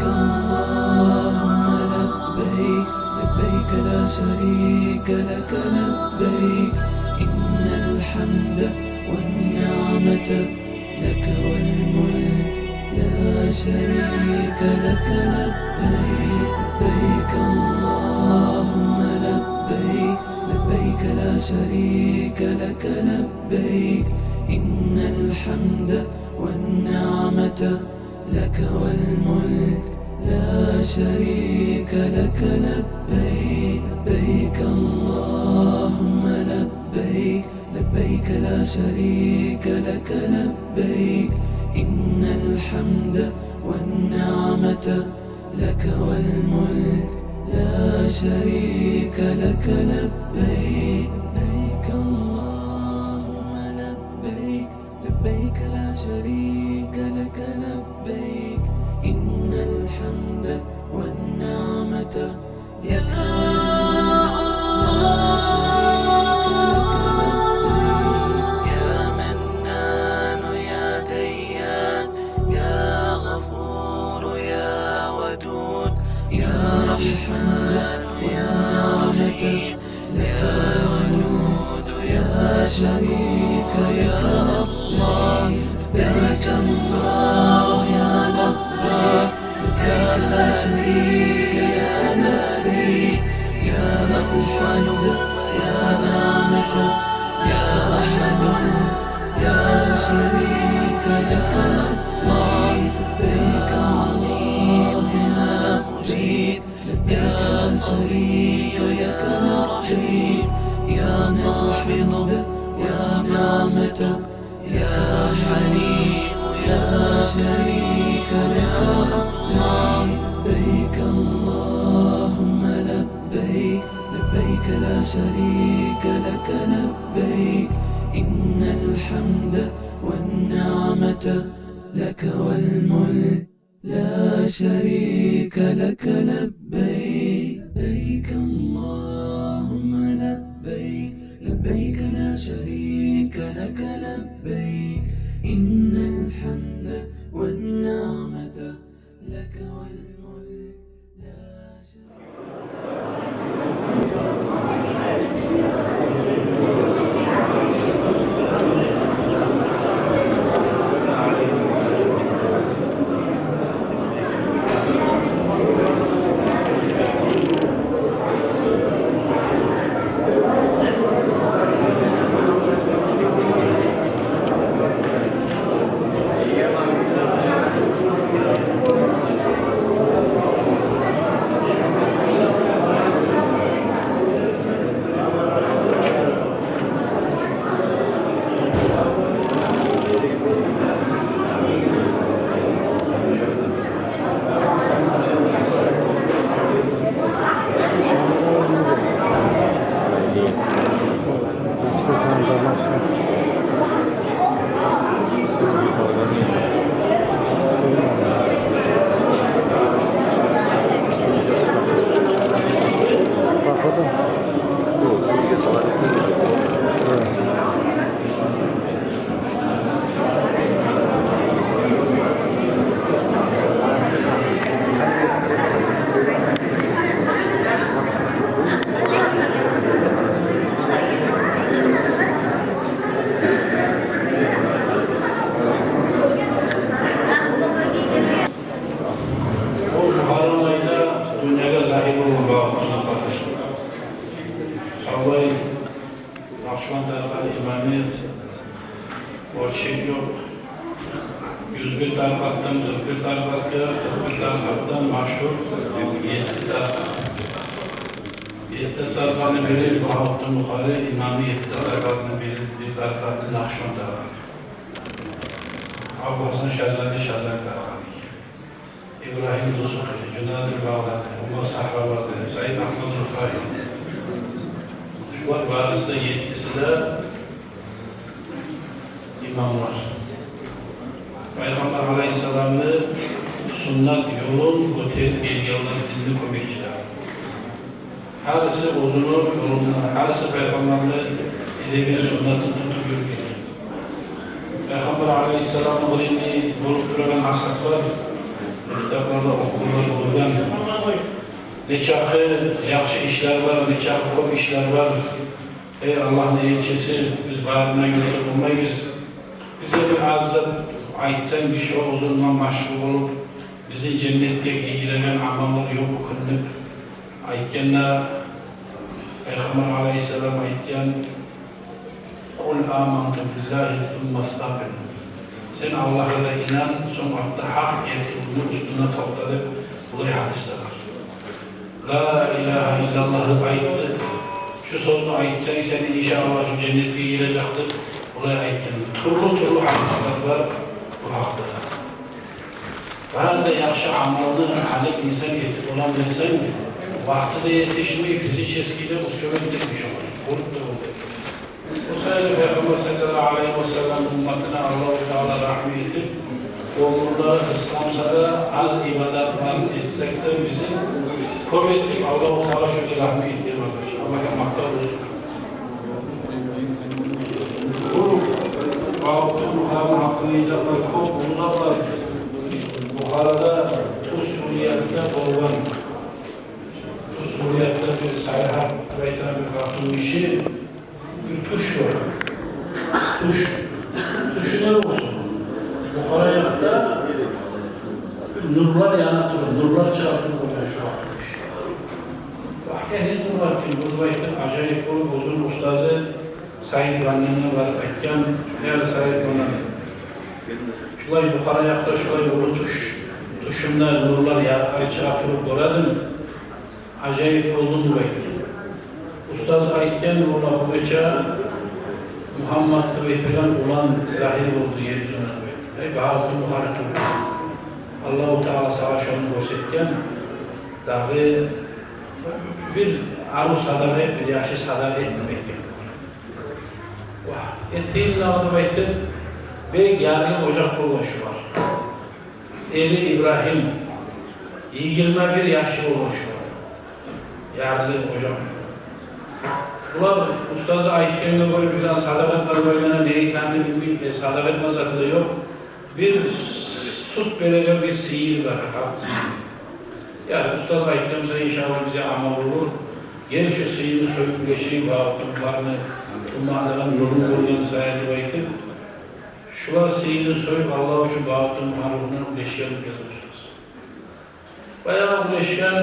اللهم لبيك لبيك لا شريك لك لبيك إن الحمد والنعمة لك والملك لا شريك لك لبيك لبيك اللهم لبيك لبيك لا شريك لك لبيك إن الحمد والنعمة لك والملك لا شريك لك لبيك لبيك اللهم لبيك لبيك لا شريك لك لبيك إن الحمد والنعمة لك والملك لا شريك لك لبيك لبيك اللهم لبيك لبيك لا شريك لك لبيك إن الحمد والنعمة لك والملك لا شريك لك لبيك يا منان يا ديان يا غفور يا ودود يا رحمن والنعمة لك والملك لا شريك لك لبيك لبيك اللهم لبيك لبيك لا شريك لك لبيك إن الحمد والنعمة لك والملك لا شريك لك لبيك لبيك اللهم لبيك لبيك لا شريك لك لبيك إن الحمد والنعمة لك حليم لا شريك لك لبيك اللهم لبيك لبيك لا شريك لك لبيك إن الحمد والنعمة لك والملك لا شريك لك لبيك لبيك اللهم لبيك لبيك لا شريك لك لبيك إن الحمد والنعمة لك والملك لا شريك Peygamber Aleyhisselam'ı sünnet yolun öteli geliyorlar dinli komikçiler. Herisi uzunu yolundan, herisi Peygamber'le ileri sünnetin tutuyor ki. Peygamber Aleyhisselam'ın birini bulup duran ashablar, kitaplarda okurlar Neçakı yaxşı işler var, neçakı kop işler var. Ey Allah'ın elçisi, biz bağrına göre olmayız. Bize bir azı aytsan bir şey uzundan maşhur olup, bizi cennette giyilen amalar yok kılınıp, aytkenler, Peygamber aleyhisselam aytken, Kul amantu billahi thumma staqim. Sen Allah'a da inan, sonra hak ettiğini üstüne topladık, buraya hadiste var. La ilahe illallah'ı ayıttı. Şu sözünü ayıtsan seni inşallah şu cennete girecektir. Buraya ayıttın. Turlu hadisler var bu hakta. Bazı yaxşı amalını alıp insan etip olan dersen, vaktide yetişmeyi bizi çeskiyle o sömürtürmüş olur. Kurttur oldu. Bu sayede Peygamber sallallahu aleyhi ve sellem ümmetine Allah-u Teala rahmet edip, onurları İslam'da az ibadetler edecekler bizi kabul ettik. Allah-u Teala şöyle rahmet edip Allah'a maktar olsun. Bu Bağlıklı Buhar'ın hatırlayacakları çok uzaklar. Buhar'da Tuz Suriyet'te olan Tuz Suriyet'te bir sayhat veytene bir katın işi bir tuş var. Tuşu ne olsun? Bukhara yakta nurlar yanatır, nurlar çıkartır buradan şu an. Vahye ne nurlar ki? Bu veytin acayip olup uzun ustazı Said Vannem'le var etken, her Said Vannem. Şulay Bukhara yakta şulay ulu tuşunda nurlar yukarı çıkartırıp oradan acayip oldu bu veytin. Ustaz aytken ola bu gece Muhammed'de beytilen olan zahir oldu yeryüzüne beytilen. Bazı Bukhara tuttu. Allah-u Teala savaşını görsetken dahi bir aruz sadaka bir yaşı sadaka etmektir. Ettiğin lağını beytir ve yargı ocak oluşu var. Eli İbrahim 21 yaşı oluşu var. Yargı ocak. Bunlar ustazı ayetkenine göre güzel sadakat var böyle neyi kendi bilmiyor, sadakat mazaklı yok. Bir süt belirli bir sihir var, kalk sihir. Yani ustaz ayetkenimize inşallah bize amal olur. Gel şu sihirini soyup geçeyim, bağırtımlarını, tümmanların yolunu koruyan sayeti baytır. Şular sihirini soyup Allah için bağırtım harunun leşyanı gezir ustaz. Bayağı bu leşyan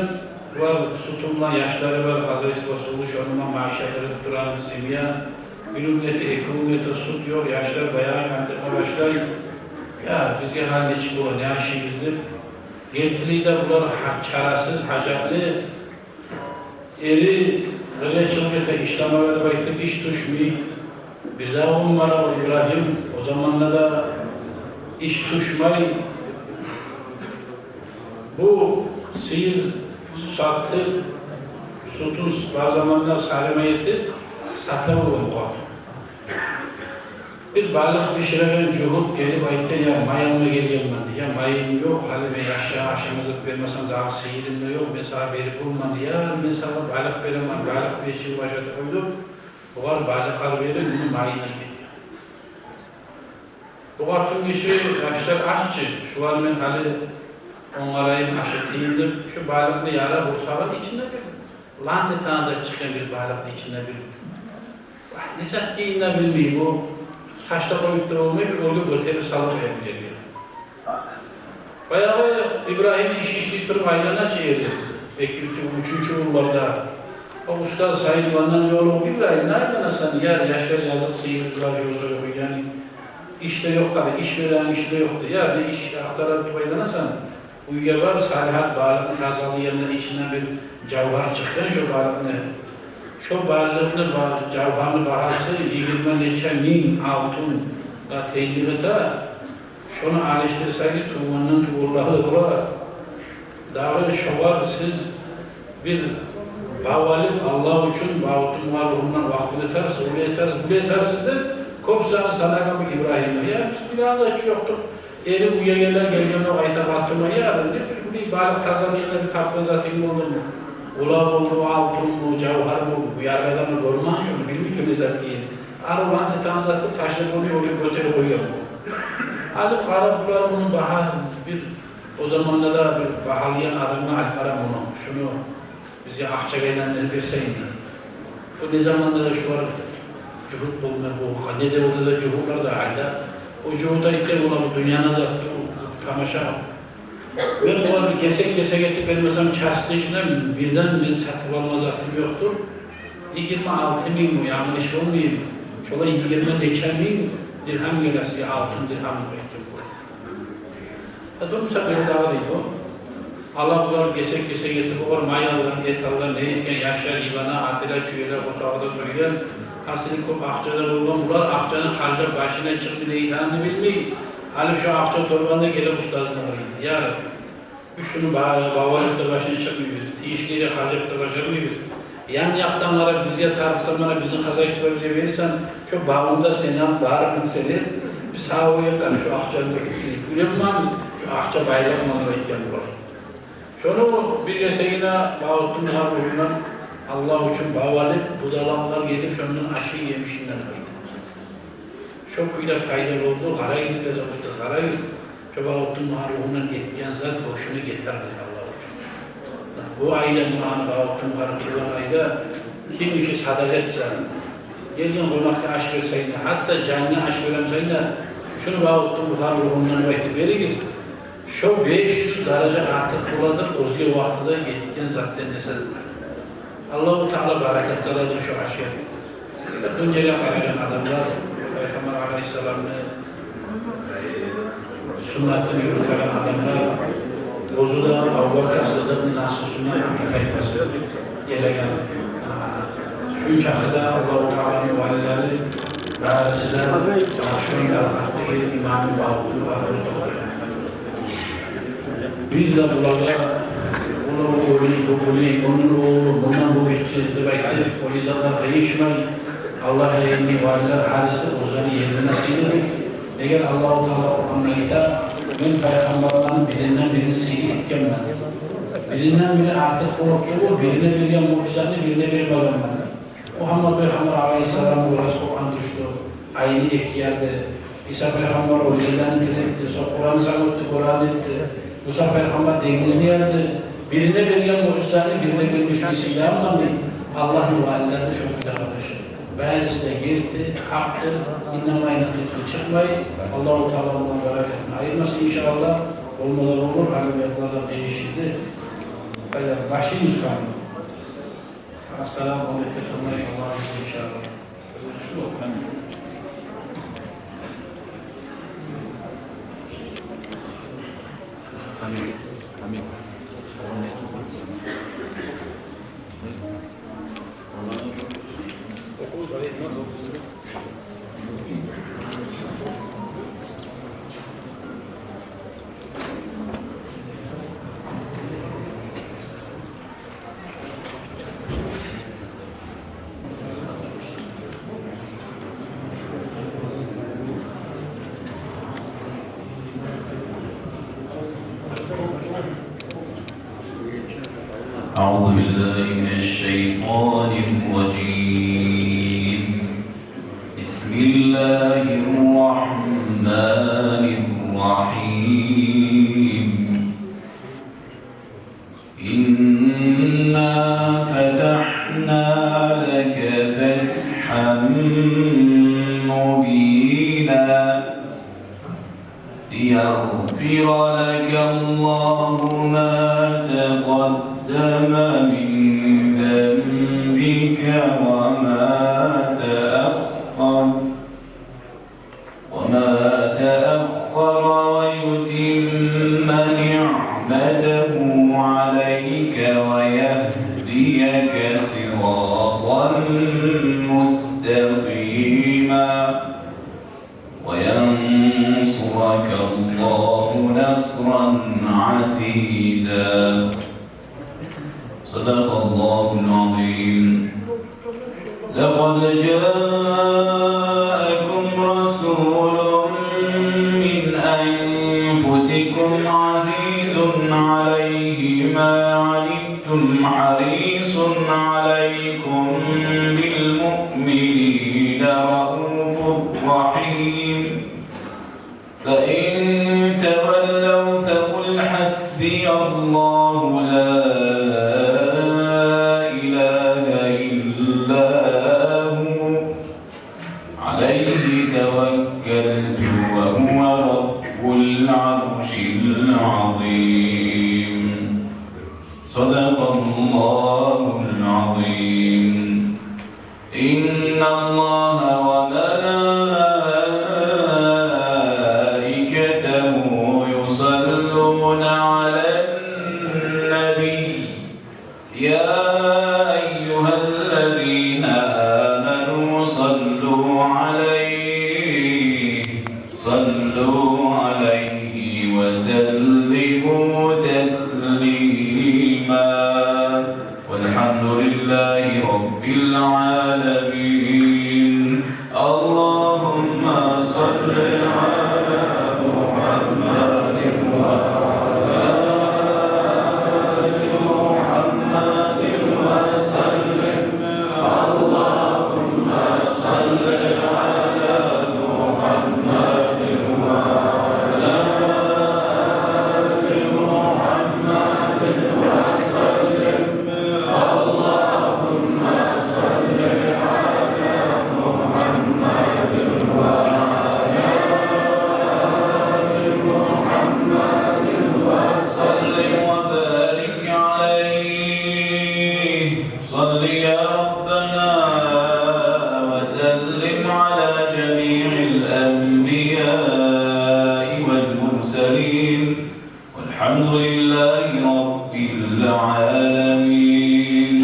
var, sütunla yaşları var, Hazreti Resulü şonuma maişetleri tuturan simya, bir ümmeti, iki ümmeti süt yok, yaşlar bayağı kandırma başlar. Ya bizge halde çıkıyor, ne yaşıyızdır? Gertiliği de bunlar çaresiz, hacaplı, eri, öyle çılgıta işlemeye baytık, iş düşmüyor. Bir daha onlara İbrahim, o zamanla da iş düşmeyi, bu sihir sattı, sütun bazı zamanlar salimiyeti satı olur. Bir balık pişiren cuhut gelip ayıkken ya mayanla geleceğim ben diye. Ya mayın yok, hali ve yaşa aşamazlık vermesem daha sihirim de yok. Mesela verip olmadı ya, mesela balık veremem, balık bir şey başa koydum. Bu var balıklar verir, bunu mayınlar gidiyor. Bu tüm kişi yaşlar aşçı, şu an ben hali onlarayım aşıtıyımdır. Şu balıklı yara bursalar içinde bir lanset tanzak çıkan bir balıklı içinde bir nesat giyinle bilmeyi bu taşta koyukta olmayı bir orada götürüp salıp yapabiliyor. Bayağı İbrahim işi tutup aylana çevirdi. Üçüncü yıllarda o ustaz Said Van'dan yolu İbrahim nereden sen yer yaşlar yazık sihirler yolu yani işte yok tabi iş veren işte yoktu. Ya ne iş aktarıp aylanasan uyuya var salihat balıkın kazalı yerinin içinden bir cevher çıktı şu balıkını. Şu balıkını, cevherli bahası 20 neçe min altın da teylivete şunu alıştırsanız tuğunun tuğurları var. Daha şovar siz bir bavalip Allah için bağıtın var ondan vakti yetersiz, buraya yetersiz de kopsanı sadaka bir İbrahim'e ya biz biraz aç yoktuk. Eli bu yegeler gelgen o ayta baktırma ya bir balık tazalı yerine bir tapma zaten olur mu? Ula oldu, altın mı, cevher mı, bu yargıdan mı görmem çünkü bilmiyorum zaten. Araban setan zaten taşla konuyor, götürü koyuyor. Alıp Araplar bunun bahar bir o zamanlarda bir bahalayan adamına Alparam bunu, şunu bizi Akçabay'dan verseyin. Bu ne zamanda da şu var, cuhut bulma bu, ne de orada da cuhutlar da hala. O cuhuta iken buna bu dünyanın zaten tamaşa. Ben bu arada kesek getirip benim mesela çastığından birden ben satıp alma zaten yoktur. 26 bin yanlış olmayayım. Şöyle 20 bin dirhem gelesi altın dirhem bekliyor. Durumsa böyle dağılıydı o. Allah bunlar kesek getirip o var mayalıdan, et alıdan, ne etken yaşar, İvan'a, Atilla, Çüyeler, o sağda duruyor. Aslında kop akçalar olan bunlar akçanın harca başına çıktı ne ilanını bilmeyin. Halim şu akça torbanda gelip ustasına varıydı. Ya şunu bavarlıkta başına çıkmıyoruz. Tiyişleri harcakta başarmıyoruz. Yan yaktanlara bize tarıksanlara bizim kazayışlar bize verirsen şu bağımda senin bağırın seni bir sağ o yakan şu akçanda gitti. Gülememiz şu akça bayrakmanına iken var. Şunu bir yesegine bağıttım harcuyla Allah için bağlanıp budalanlar gelip şunun aşı yemişinden öldü. Çok kuyla kaydır oldu, harayız bize ustaz, harayız. Şu bağıttım harcuyla etken zat boşuna getirmedi Allah için. Bu ayda muhanı bağıttım harcuyla ayda kim işi sadaka etse, gelin koymakta aş verseydi, hatta canlı aş veremseydi, şunu bağıttım harcuyla veririz. Şu 500 derece artık kuladır, o zil vaxtıda yetken zaten nesedir. Allah-u Teala bereket saladır şu aşıya. Dünyaya arayan adamlar, Peygamber Aleyhisselam'ın sünnetini yürüten adamlar, bozuda Avrupa Sıddık'ın nasusuna kayfası gelegen. Şu çakıda Allah-u Teala'nın valileri, Bârisiler, Aşkın Darfat'taki İmam-ı Bağlı'nı var. Bir de burada bundan bu geçti demektir. Polizatlar değişmeyi Allah elini valiler halisi uzanı yerine nasip edin. Eğer Allah-u Teala Kur'an'da ben Peygamberlerin birinden birini seyir etkenler. Birinden biri artık korktuğu, birine bir yan mucizatlı, birine bir balonlar. Muhammed Peygamber Aleyhisselam burası Kur'an düştü. Aynı iki yerde. İsa Peygamber o yerden itilekti. Sonra Kur'an'ı sağlıktı, Kur'an etti. Musa Peygamber denizli yerdi. Birine bir yan mucizatlı, birine bir müşkisiyle ama Allah'ın valilerine çok bile kardeşim. Bâris de girdi, haktı, innamayla çıkmayı, Allah-u Teala'nın bereketini ayırmasın inşallah. Olmalar olur, halim yapılarda değişildi. Başlayınız kanun. Hastalar onu etkilemeyi Allah'ın inşallah. Amin. Amin. أعوذ بالله من الشيطان الرجيم بسم الله الرحمن الرحيم إنا فتحنا لك فتحا مبينا ليغفر لك الله ما تقدم من ذنبك وما تأخر ويتم نعمته عليك ويهديك صراطا مستقيما وينصرك الله نصرا عزيزا صدق الله العظيم لقد جاءكم رسول من أنفسكم عزيز عليه ما عنتم حريص عليكم بالمؤمنين رؤوف رحيم فإن تولوا فقل حسبي الله لا يا أيها الذين آمنوا صلوا عليه وسلموا تسليما والحمد لله رب العالمين اللهم صل على محمد وعلى آل محمد وسلم اللهم صل على محمد وعلى آل محمد وسلم اللهم صل على محمد وعلى آل محمد وسلم وبارك عليه صل يا ربنا وسلم على جميع الأنبياء والمرسلين والحمد لله رب العالمين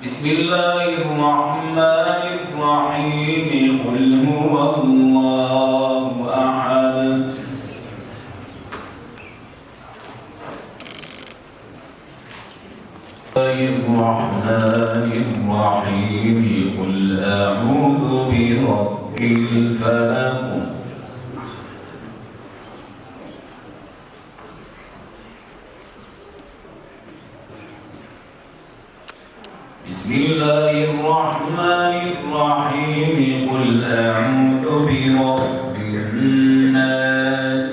بسم الله الرحمن الرحيم قل هو الله أحد الرحمن الرحيم قل أعوذ برب الفلق بسم الله الرحمن الرحيم قل أعوذ برب الناس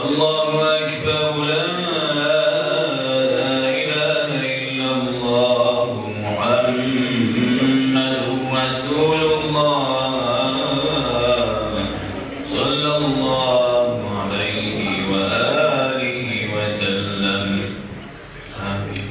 الله أكبر لا إله إلا الله محمد رسول الله صلى الله عليه وآله وسلم آمين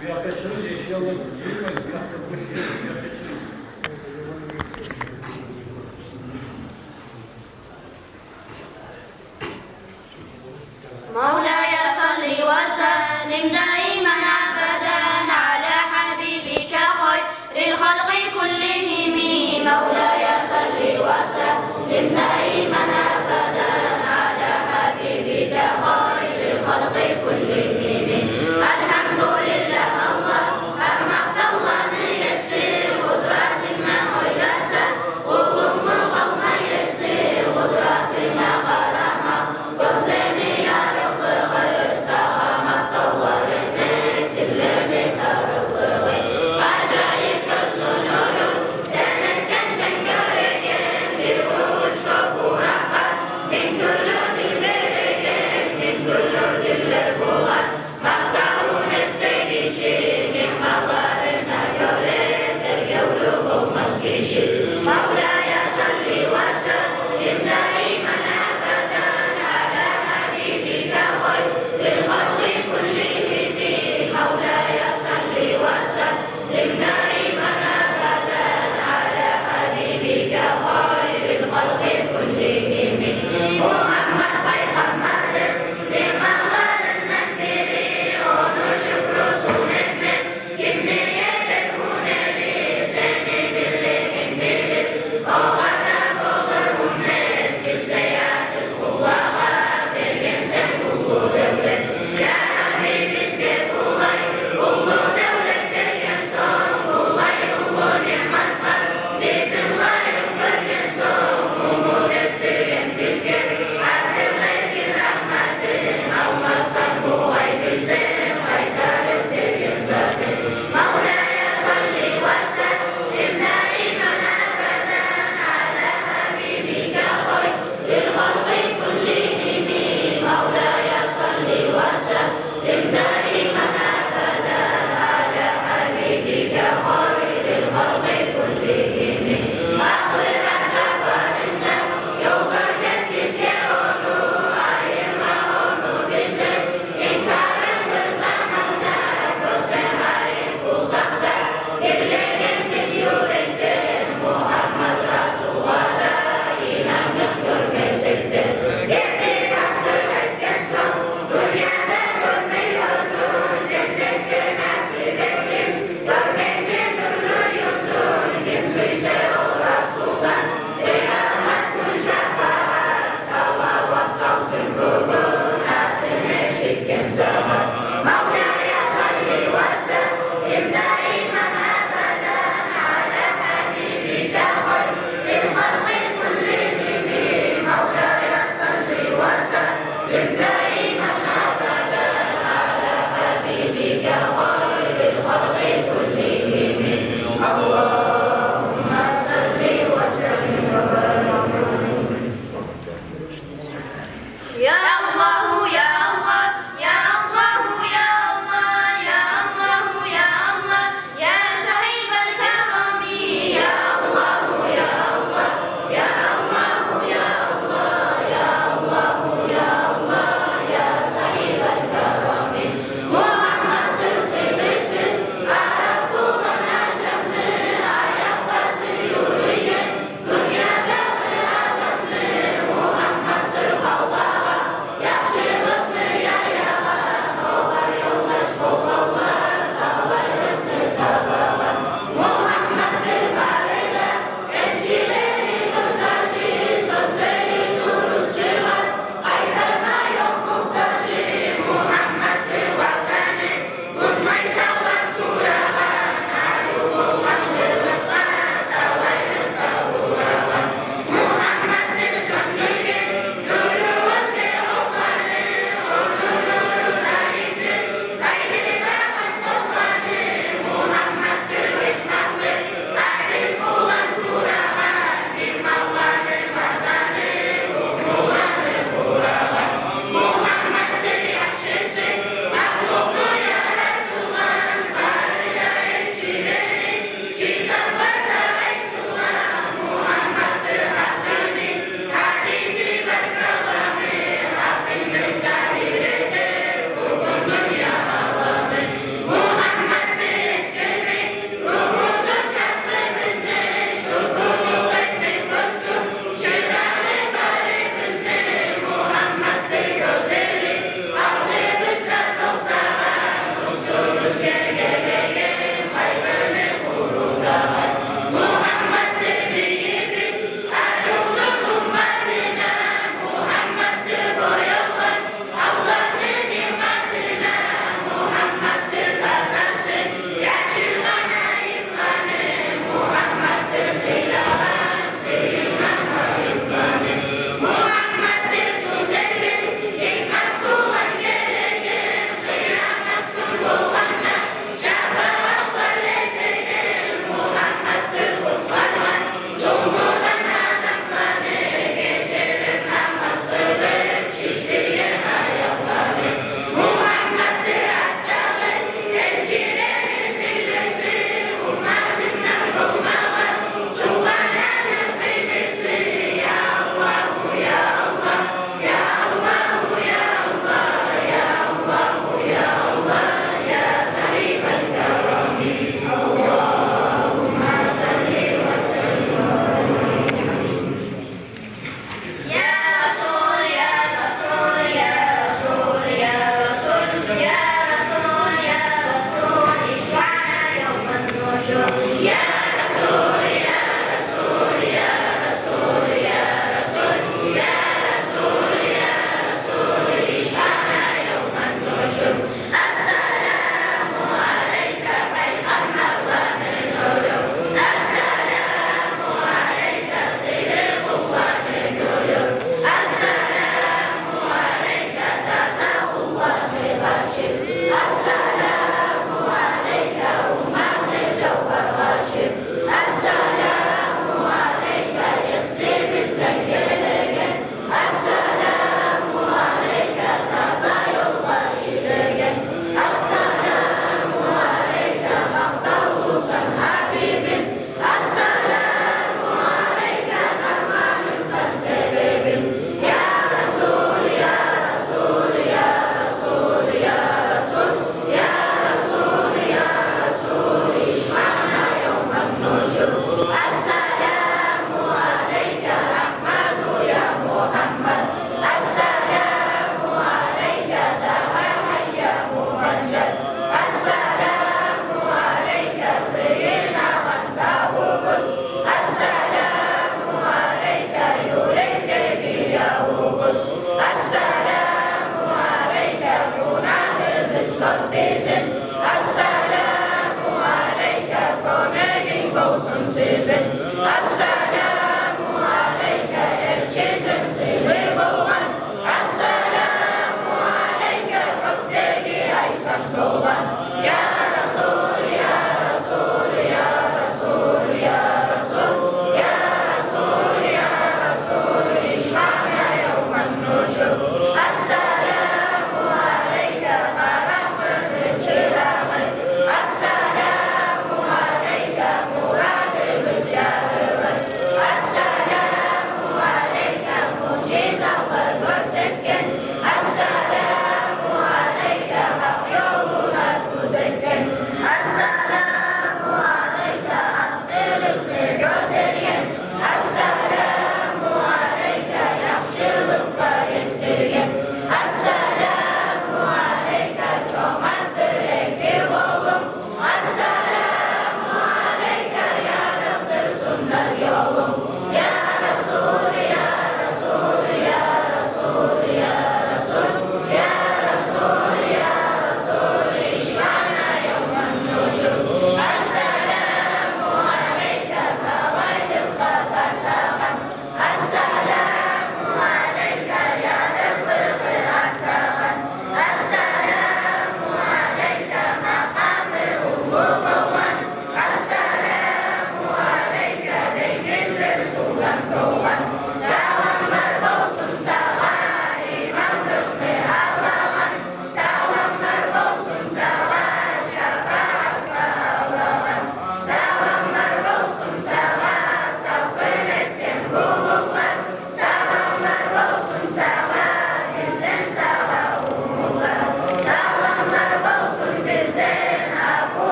Kıyafetçiniz eşyalı giyilmez, kıyafet boş yer, kıyafetçiniz. مولاي صل وسلم دائما ابدا على حبيبك خير الخلق كلهم مولاي صل وسلم دائما ابدا على حبيبك خير الخلق كلهم الحمد لله الله أرمقت الله يسير قدراتنا ويسر قوم قوم يسير قدراتنا غرامة قصرني يا رب غير سغامة طورني تلني ترق غير عجائب كالزنور سنة كان سنة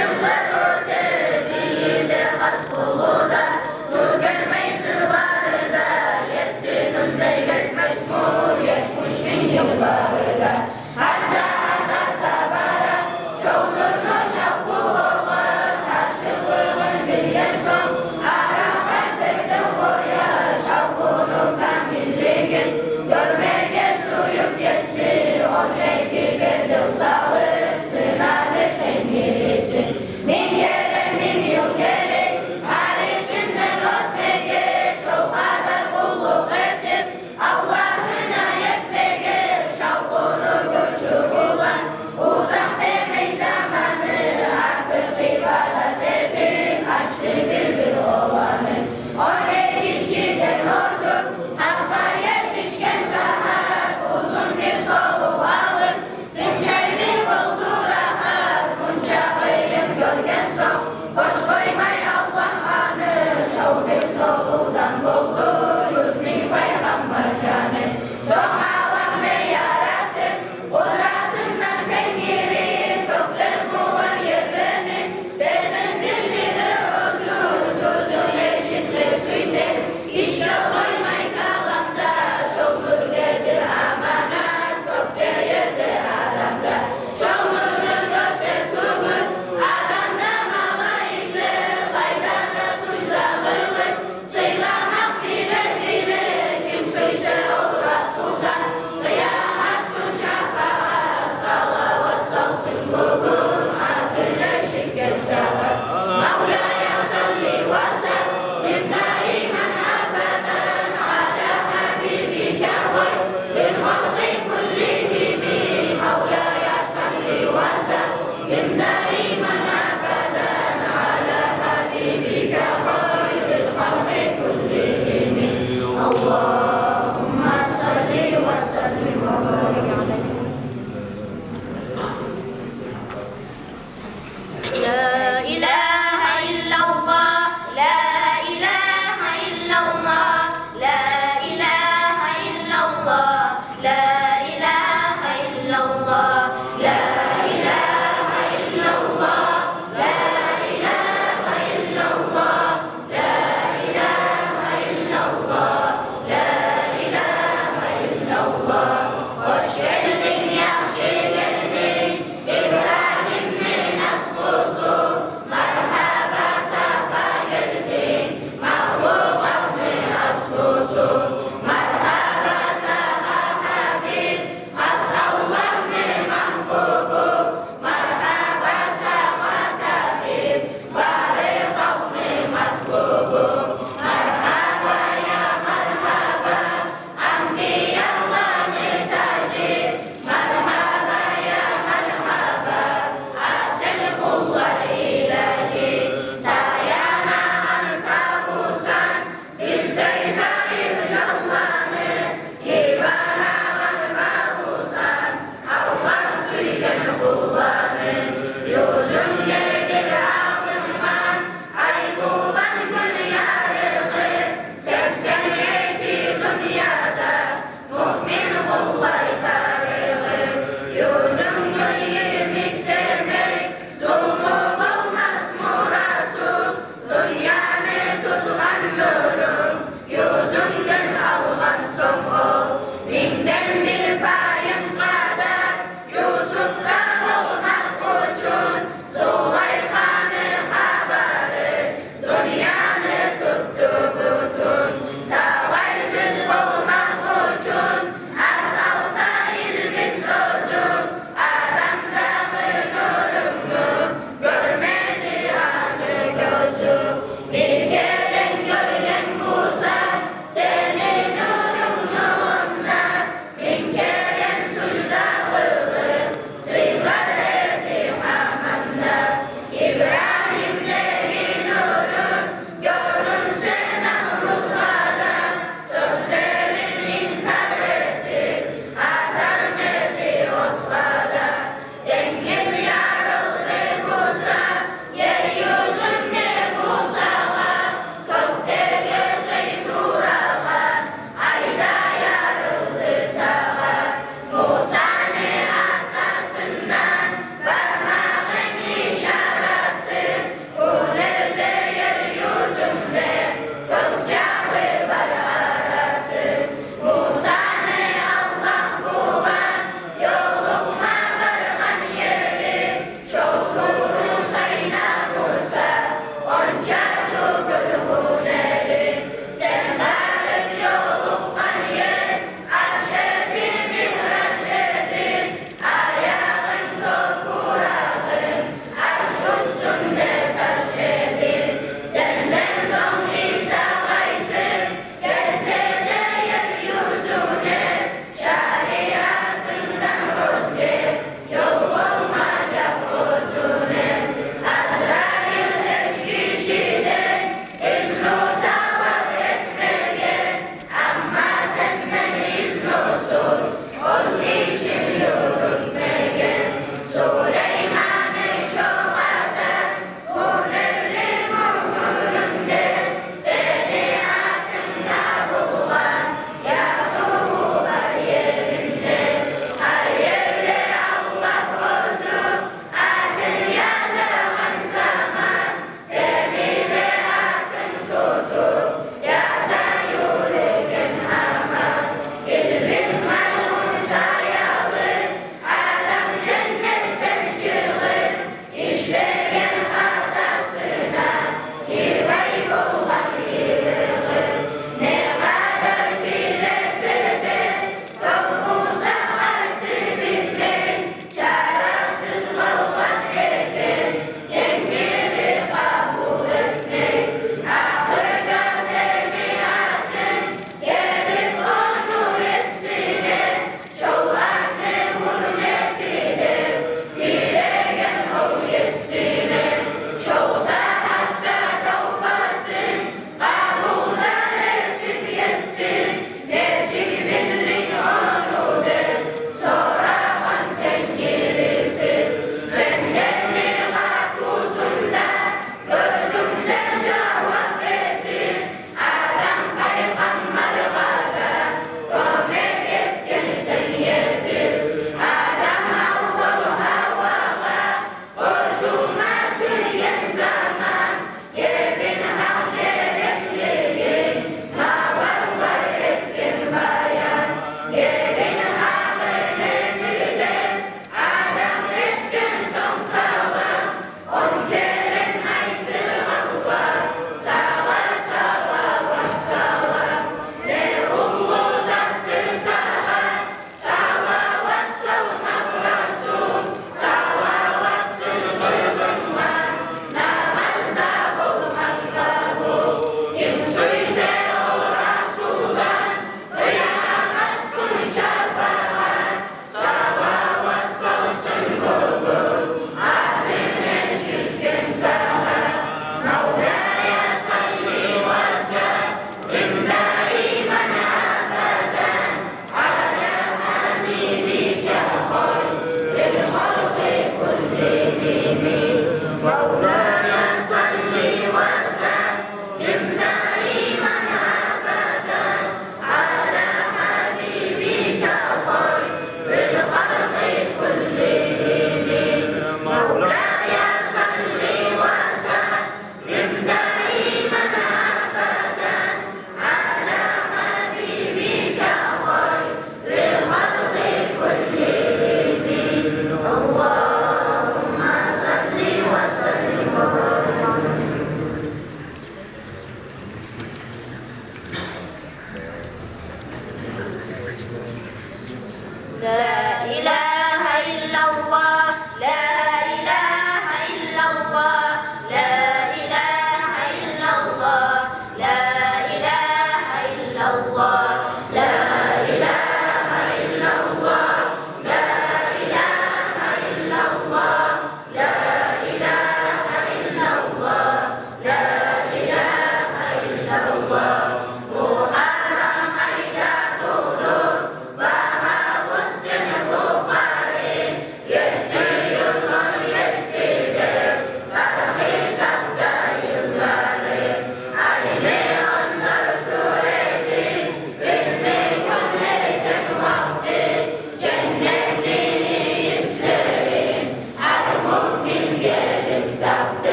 Yıllar öte bir de has kulu da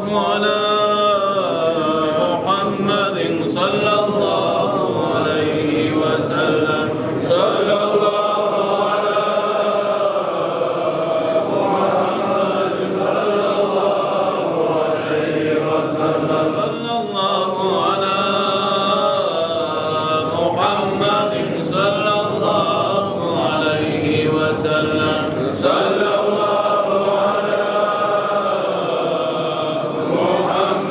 على محمد صلى الله عليه وسلم صلى الله على محمد صلى الله عليه وسلم صلى الله على محمد صلى الله عليه وسلم صلى الله على محمد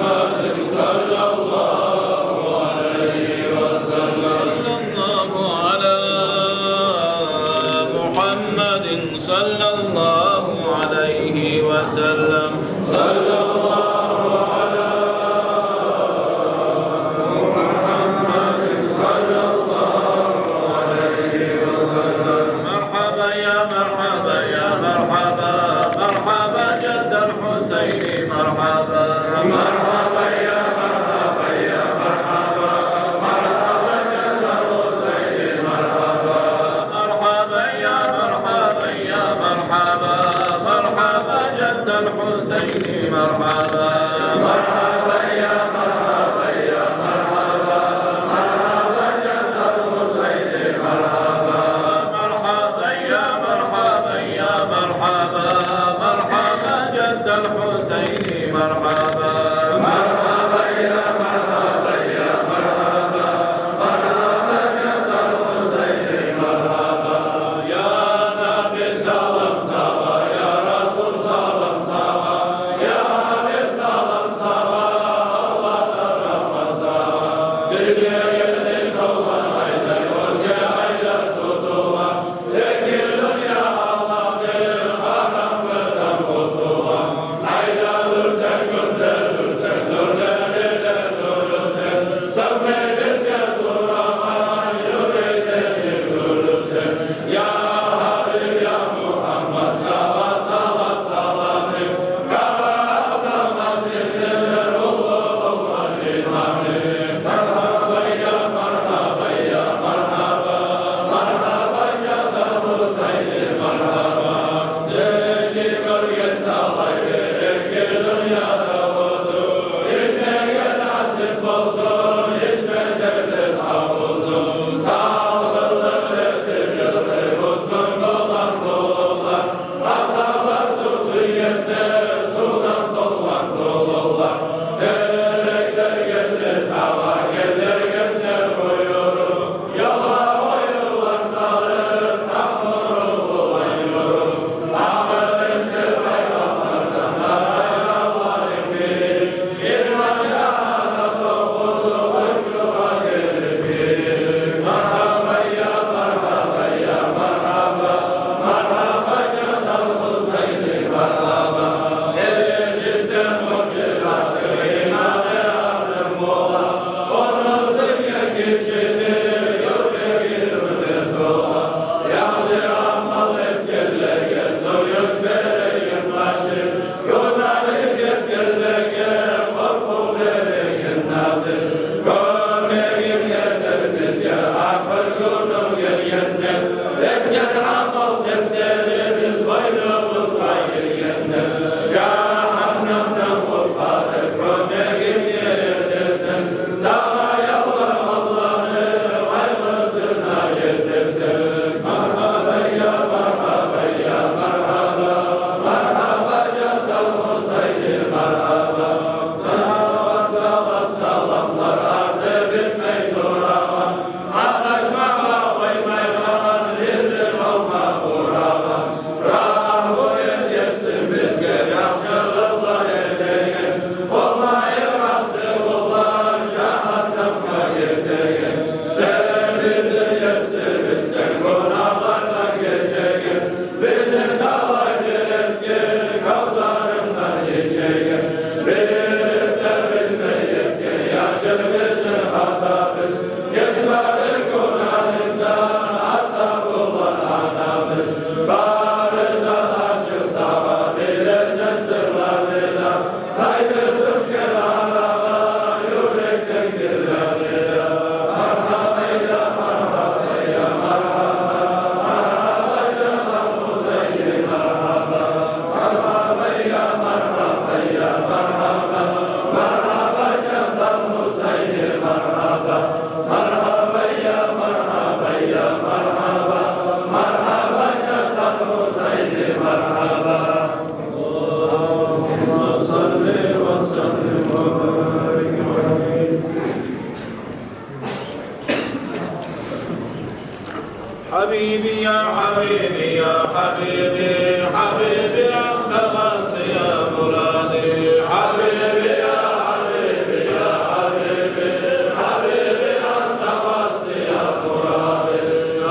حبيبي يا حبيبي يا حبيبي حبيبي أنت قصدي يا مرادي حبيبي يا حبيبي يا حبيبي حبيبي أنت قصدي يا مرادي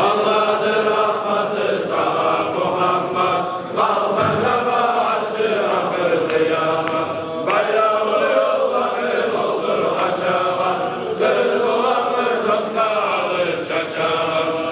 الله برحمة سبق محمد خلق شفاعة آخر القيامة بيرام يوم الأمر حجابا سلب الأمر تصال الشجاعة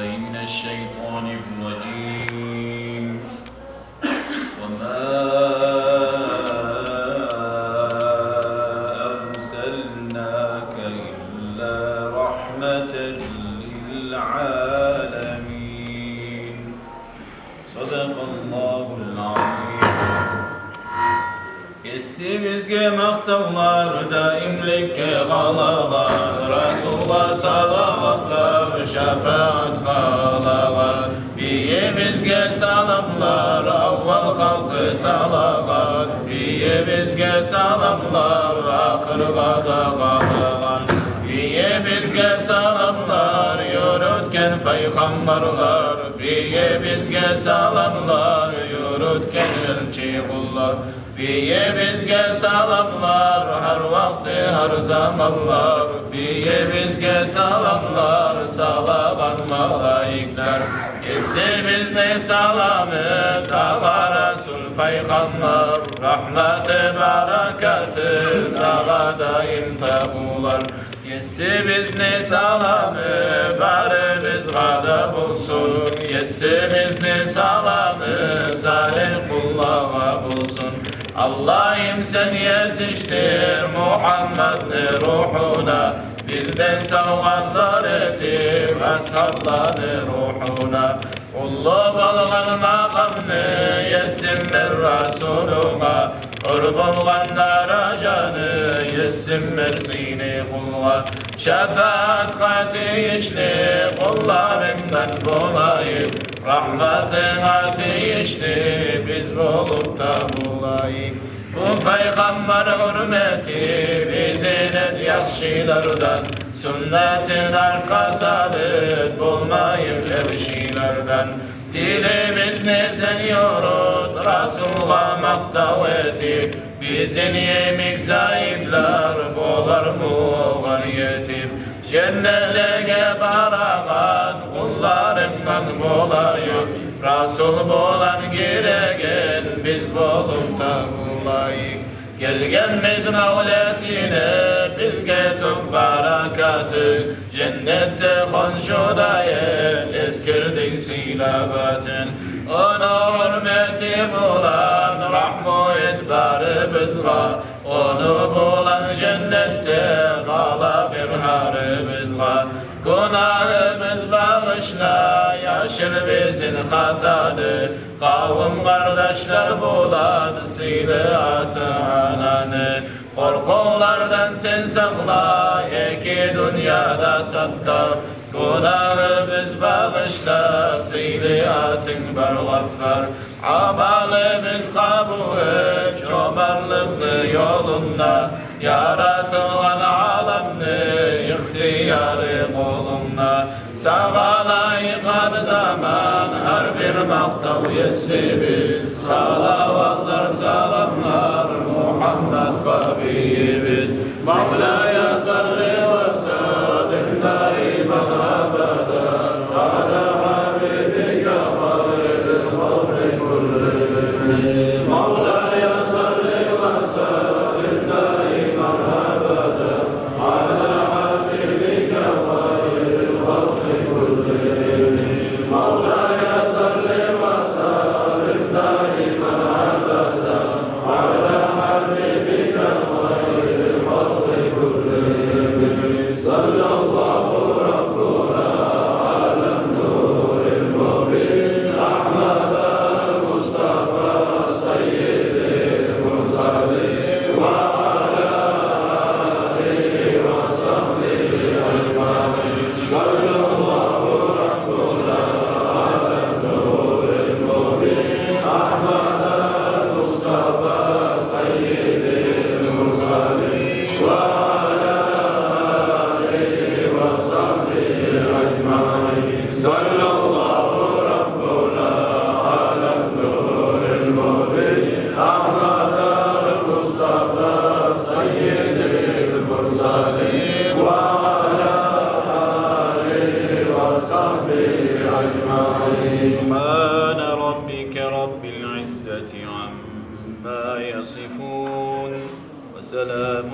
بالله من الشيطان الرجيم وما أرسلناك إلا رحمة للعالمين صدق الله العظيم Kessimizge maktavlar, daimlikke galalar, Resul'a salavatlar, şefaat halavat. Biyemizge salamlar, avval halkı salavat, Biyemizge salamlar, ahırga da galavan. Biyemizge salamlar, yürütken peygamberler, Biyemizge salamlar, yürütken elçi kullar. Biyemizge salamlar, her vakti her zamanlar, Biyemizge salamlar, salavan malaikler. Kessimizne salamı, sağa Resul Peygamber, rahmeti bereketi, sağa daim tabular. Yessimizne salamı, bari biz gada bulsun, Yessimizne salamı, salih kullağa bulsun. Allah'ım sen yetiştir Muhammed'ni ruhuna, bizden savganlar etip ashablarını ruhuna. Kullu balgan makamını yessin bir Resuluna, Qurb olganlara canı yessin bir sini kulga. Şefaat katiyişli kullarından bulayım, rahmetin atiyişli biz bulup da bulayım. Bu peygamber hürmeti bizin et yakşilerden, sünnetin arkasadır bulmayın evşilerden. Dilimizni sen yorut, Resul'a maktav etip, bizim yemik zayıflar bolar muğal yetip. Cennetlige baragan kullarından bulayım, Resul bolan giregen biz bolup da bulayım. Gelgenmiz mevletine bizge tüm barakatı, cennette konşudayen eskirdik silabatın. Ona hürmeti bulan rahmu etbarı bizga, onu bulan cennette kala bir harı bizga. Günahımız bağışla, yaşır bizim hatalı, kavim kardeşler bulan silat-ı ananı. Korkulardan sen sakla, iki dünyada sattar, günahımız bağışla, silatın ber gaffar. Amalımız kabul et, cömertlikli yolunda, yaratılan alemni ihtiyarı kolunda. Sağa layık her zaman her bir maktav yesimiz, salavatlar salamlar Muhammed Kabirimiz. Mevla'ya salli ve sellim daiman abeden ala habibike hayril halki kullihim. Mevla'ya salli ve sellim daiman abeden ala habibike hayril halki kullihim. Mevla'ya salli ve sellim daiman abeden ala habibike hayril halki kullihim. Sallallahu Rabbuna ala nuril mubin Ahmed al-Mustafa Seyyidil Mursalin ve ala alihi ve sahbihi ecmaîn. Sallallahu Rabbuna ala nuril mubin Ahmed al-Mustafa Seyyidil Mursalin ve ala alihi ve sahbihi ecmaîn. Sallallahu Rabbuna ala nuril mubin Ahmed al-Mustafa Seyyidil Mursalin ve ala alihi ve sahbihi ecmaîn. Subhane rabbike rabbil izzeti amma yasifun ve selamun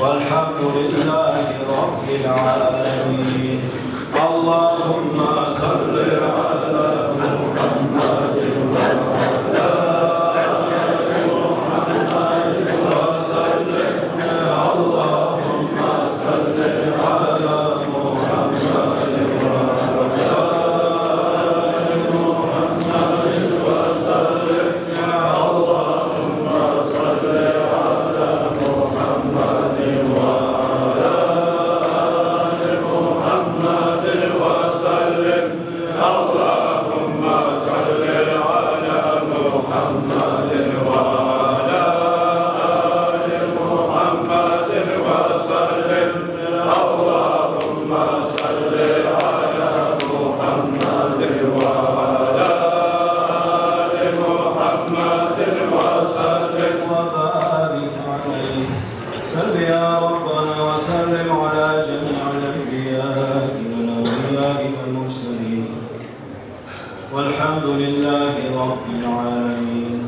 والحمد لله رب العالمين. اللهم صل على محمد وعلى آل محمد وسلم. اللهم صل على محمد وعلى آل محمد وسلم. اللهم صل على محمد وعلى آل محمد وسلم. اللهم صل على محمد وعلى آل محمد وسلم. اللهم صل على محمد وعلى آل محمد وسلم وبارك عليه. صل يا ربنا وسلم على جميع الأنبياء والأولياء والمرسلين والحمد لله رب العالمين.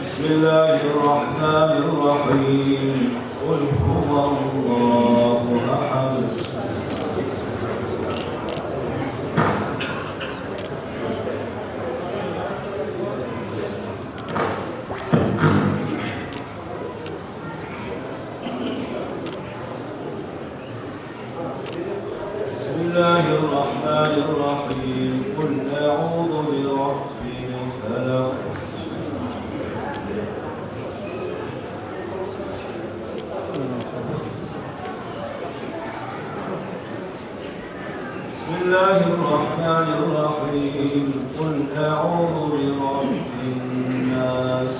بسم الله الرحمن الرحيم. قل هو الله أحد. بسم الله الرحمن الرحيم. قل أعوذ برب الفلق. بسم الله الرحمن الرحيم. قل أعوذ برب الناس.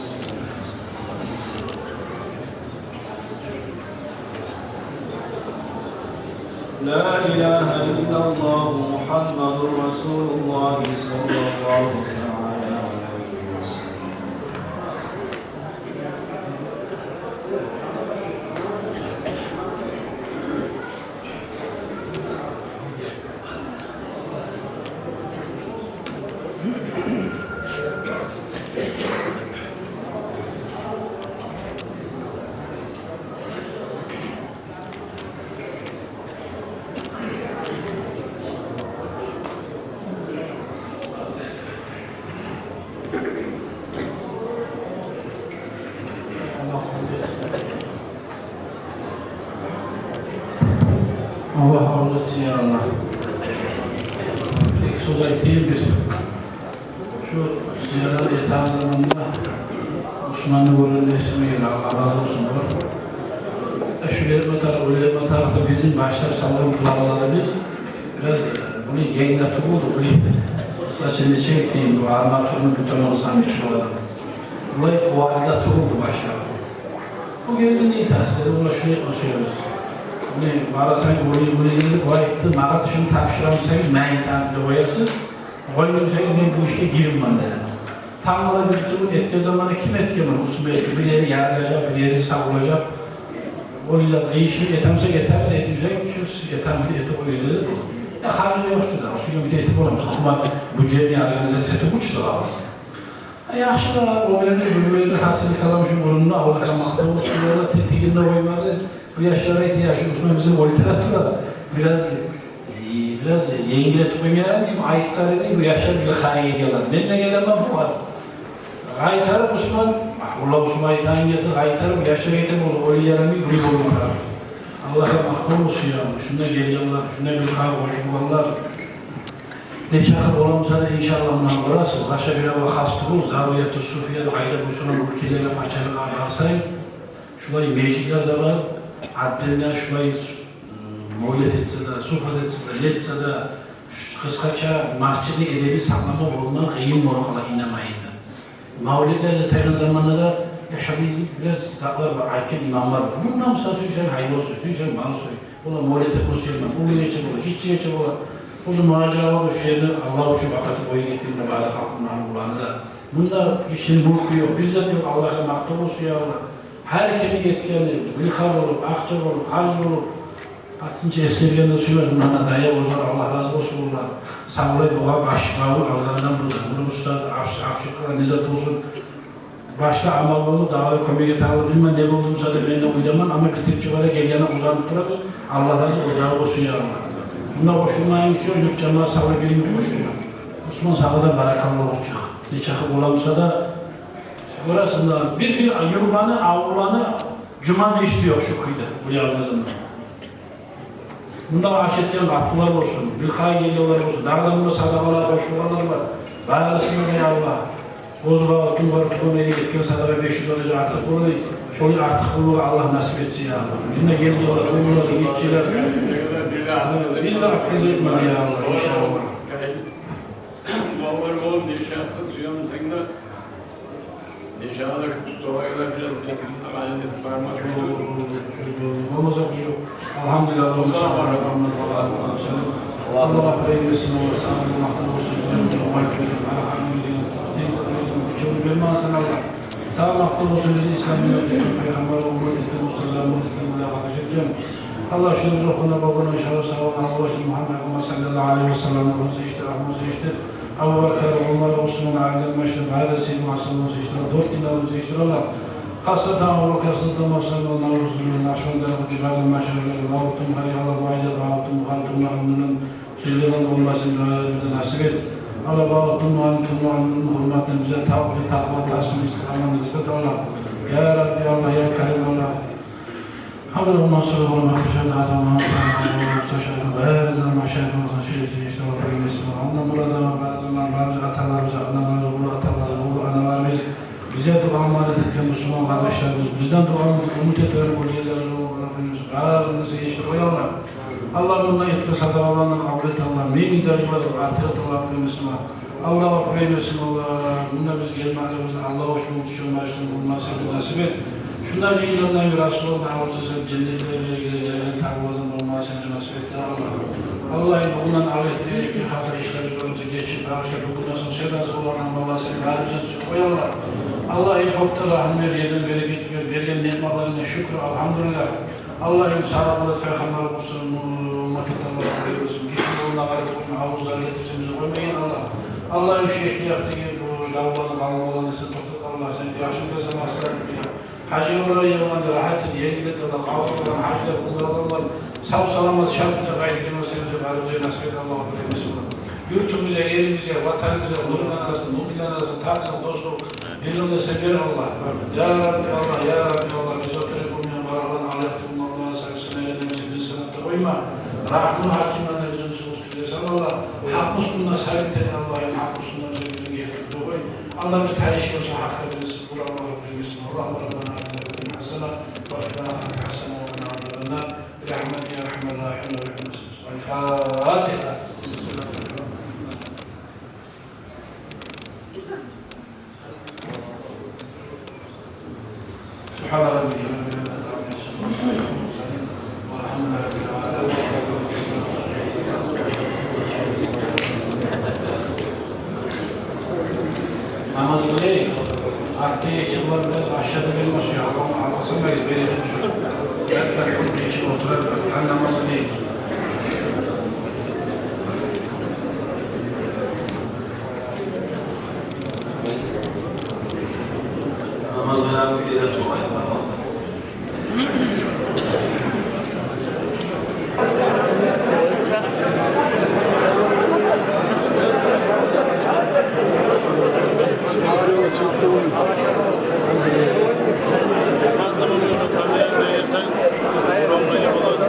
لا إله إلا الله محمد رسول الله صلى الله تعالى عليه وسلم. Allah kabul etsin ya Allah. İlk söz ettiğim bir şu ziyaret yatağı zamanında Osmanlı Gurur'un ismiyle Allah razı olsun var. Şu verme tarafı, verme tarafı bizim başlar sallam planlarımız biraz bunu yayına tutuldu. Bunu saçını çektiğim bu armatürünü bütün olsam hiç olarak. Burayı kuvalide tutuldu başlar. Bu geldiğinde ithasıyla uğraşıyor konuşuyoruz. Bana sen bunu koyup mağat şunu tapşıramsayız, ben tabi koyarsız, koyuyorsanız ben bu işe girmem dedim. Tam olarak bir ettiği zamanı kim etkemem? Bir yeri yarılacak, bir yeri savulacak. O yüzden değişir, yetemse yeterse etmeyecek, şu yetemli eti o yüzden. Harcı yoktu da, şu bir de eti olamaz. Ama bu cemi arasında seti uçtu abi. Yaxşılar abi, o böyle hasılı kalamışım onunla, Allah'a maktağı uçturuyorlar, tetikinde koymadı. Bu yaşlara ihtiyacımız var. Bizim o literatüre biraz yengiletip koymayalım. Ayetleri değil, bu yaşlar bile kayı ediyorlar. Benimle gelemem bu var. Ayetleri Osman, Allah Osman ayetlerini getir, ayetleri bu yaşlara getir olur. Öyle yaramıyor, burayı bulurlar. Allah'a mahkum olsun ya. Şuna geliyorlar, şuna bir kahve hoşumlarlar. Ne çakır olamsa da inşallah bundan burası. Başa bir hava hastı olur. Zaviyat-ı Sufiye'de ayda bu sonu ülkelerle paçalık ağırsayın. Şurayı meclikler de var. Adliler şurayı mevlet etse de, sufat etse de, yetse de, kıskaça mahcidi edebi saklama olmak kıyım olarak inamayın. Mevlidlerde tekrar zamanlarda yaşadığı kitaplar var, ayken imamlar var. Bundan sonra söyleyeceğim hayırlı olsun, söyleyeceğim bana söyleyeyim. Buna mevlete konuşuyorum, bu geçe bola, hiç geçe bola. Uzun muhacirler var, şu yerde Allah için vakati boyu getirdiğinde bazı halkından bulanı da. Bunda işin bulku yok, bizzat yok, Allah'a maktab olsun ya Allah. Her kimi yetkili, bilhar olur, akçak olur, harcı olur. Atınca eskergende suyu var, bunlardan dayak olur, Allah razı olsun onlar. Sağlayıp oğa başlığa olur, Allah'ından bulur. Bunu ustad, akşıklara nizat olsun. başta amal oldu, dağı kömeğe tağlı bilmem ne bulduğumsa da ben de uylamam ama bitip çıkara gelene uzanıp durarız. Allah razı uzağı olsun ya Allah. Buna koşulmayın ki yok cemaat sağla birini koşuyor. Osman sağda barakalı olacak. Ne çakı bulamsa da orasında bir yurmanı, avlanı cuma istiyor şu kıyıda, bu yalnızında. Bunda aşetleyen kapılar olsun, ülkaya geliyorlar olsun, dağlarında sadakalar, başvurular var. Bayarısında da ya Allah. Bozulağı, tüm var, tüm eli gitken sadaka 500 olacak artık bunu şöyle artık bunu Allah nasip etsin ya Allah. Yine geliyorlar, umurlar, gitçiler. Bir lira kız etmedi ya Allah inşallah. Muammer oğlum nişan kızıyorum seninle. Nişanı şu Mustafa'ya da biraz kesinlikle halinde tutarmak istiyorum. Olmaz bir yok. Elhamdülillah. Allah affı eylesin. Allah mahkum olsun. Sağ mahkum olsun bizi İslam'ın Peygamber Ummet'in Mustafa Ummet'in mülakaat edeceğim. Allah şunu ruhuna babana inşallah sağ olun. Allah şunu Muhammed sallallahu aleyhi ve sellem ruhunuzu işte, rahmunuzu işte. Abu Bakr, Umar, Osman, Ailem, Meşref, Ailesi, Mahsalımızı işte, 4 dinlerimizi işte Allah. Hasratan Abu Bakr, Sıddım, Osman, Navuzlu'nun, Aşmandar'ın, Dibad'ın, Meşrefleri, Vahut'un, Hariyallah, Vahid'e, Vahut'un, Vahut'un, Vahut'un, Süleyman olmasını bize nasip et. Allah Vahut'un, Vahut'un, Vahut'un hürmetini bize tavbi, takva, tasını, istikamını ispat Allah. Ya Rabbi Allah, Ya Kerim Allah. Allah'ım sallallahu aleyhi ve sellem adamı müsteşarım her zaman maşayihimizin şerifi işte Rabbimiz Allah burada Allah'ın bazı atalarımıza analarımıza ulu atalarımıza ulu analarımız bize dua emanet etken Müslüman kardeşlerimiz bizden dua umut eder bu yerlerine Rabbimiz bağrınızı yeşil Allah bununla etle sadavalarını kabul et Allah mümin dereceler artık Rabbimiz Müslüman Allah affeylesin Allah bunda biz gelmelerimizden Allah hoşuma düşürmesin bulması nasip et. Şunlarca ilandan bir Resulullah havuzası cennetlere ilgili takvadan olmasını nasip etti Allah. Allah'ın bundan aleyhte bir hata işlerimizi geçip akşam bundan sonra sevdası olan Allah seni harcasın koyarlar. Allah ilkokta rahmet ver, yerden bereket ver, verilen nimetlerine şükür elhamdülillah. Allah'ın sağlıklı peygamber olsun, ümmet-i Allah'a koyuyorsun. Kişi yoluna garip olma, havuzlara getirsin bizi koymayın Allah. Allah'ın şu ihtiyattaki bu davranı, kalmalarını size topuk Allah seni yaşında sana aslan biliyor. Hacı oraya yollandı, rahat et, yengilet olan, kavga olan, hacılar, kullarlar, sağ salamat, şartla gayet gelmesenize barıcı nasip et Allah'a koymasın. Yurtumuza, elimize, vatanımıza, nurla arasında, müminler arasında, tarihler, dostluk, birbirine sever Allah. Ya Rabbi Allah, Ya Rabbi Allah, bize oturup olmayan varlığına, aleyhtumma Allah'a sayısına, elimizin bir sanatta koyma. Rahmun hakimlerine bizim sus bilesin Allah. Hak Müslüman'a sahip edin Allah'ın hak Müslüman'a bizim getirdiği koy. Allah bizi tercih olsa hakka bilirsin, Kur'an'a bilirsin. Allah'ım Rabbana amin. Hasana, ve ilahına hasana, ve na'adına, rahmeti ya rahmet rahim ve rahmet. Fatiha. سبحان ربك رب العزة عما يصفون والحمد لله رب العالمين. Namazı değil, arttı yaşıklar biraz aşağıda bir basıyor, ama arkasındayız, belirli düşüyor. Dertler kurdu yaşık oturarlar, namazı değil. Namazına müddet olayı var. Fazla bunu kameraya koyarsan, programı yapalım.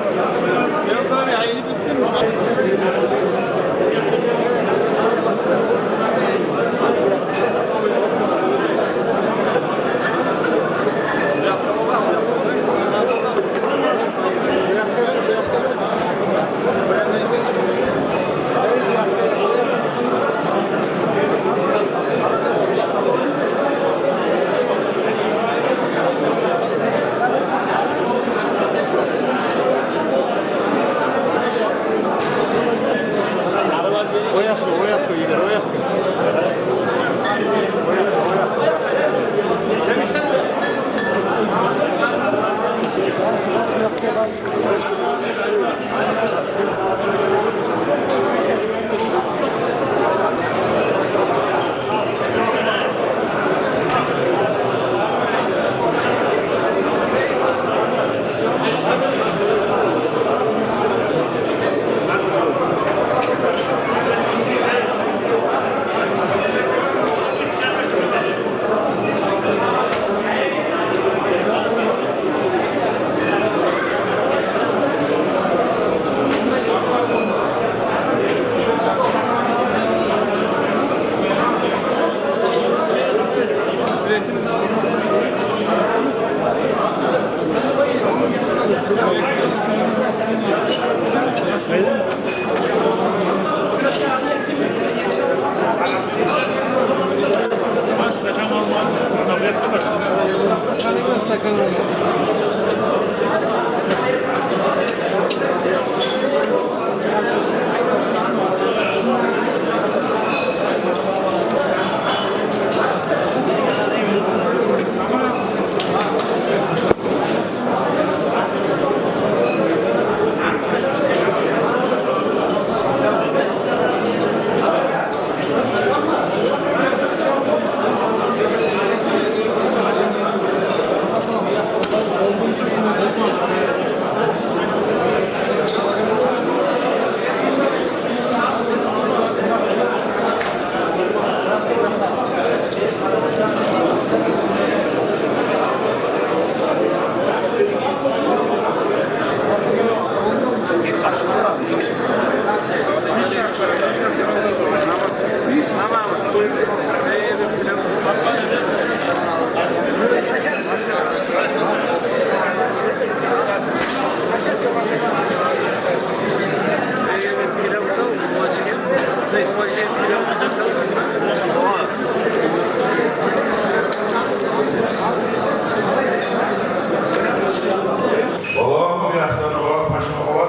Allah'ım yaslanı olan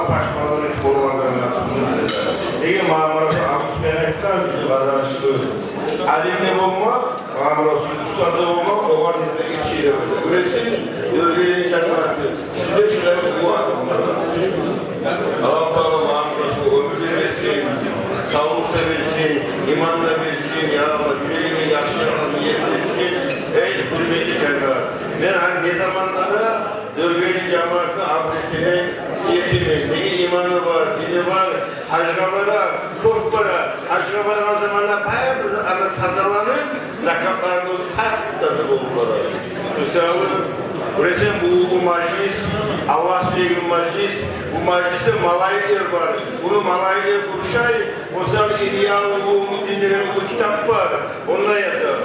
paşmaları korularına Ege Marmarası Amus Menek'ten bir kazanışlı. Alimde olmak, Marmarası Usta'da olmak, o var neyse içiyle böyle. Üresi, örgülerin cenneti. Sizde şuraya bu var. Allah-u Teala Marmarası ömür verirsin, sağlık verirsin, imanla verirsin, ya Allah, yüreğini yaşayanını yedirsin. Ey hürmetli cennet. Ben hani ne zamanlara Dörgeli cemaatine abdestinin, siyetinin, ne imanı var, dini var, hacgabada, çok para, hacgabada o zamanlar bayağı tazalanıp, zakatlarını tatlı bulurlar. Mesela, burası bu meclis, Allah sevgili meclis, bu mecliste malaylar var. Bunu malaylar kurşay, o zaman İhya-ı dinleyen bu kitap var, onda yazar.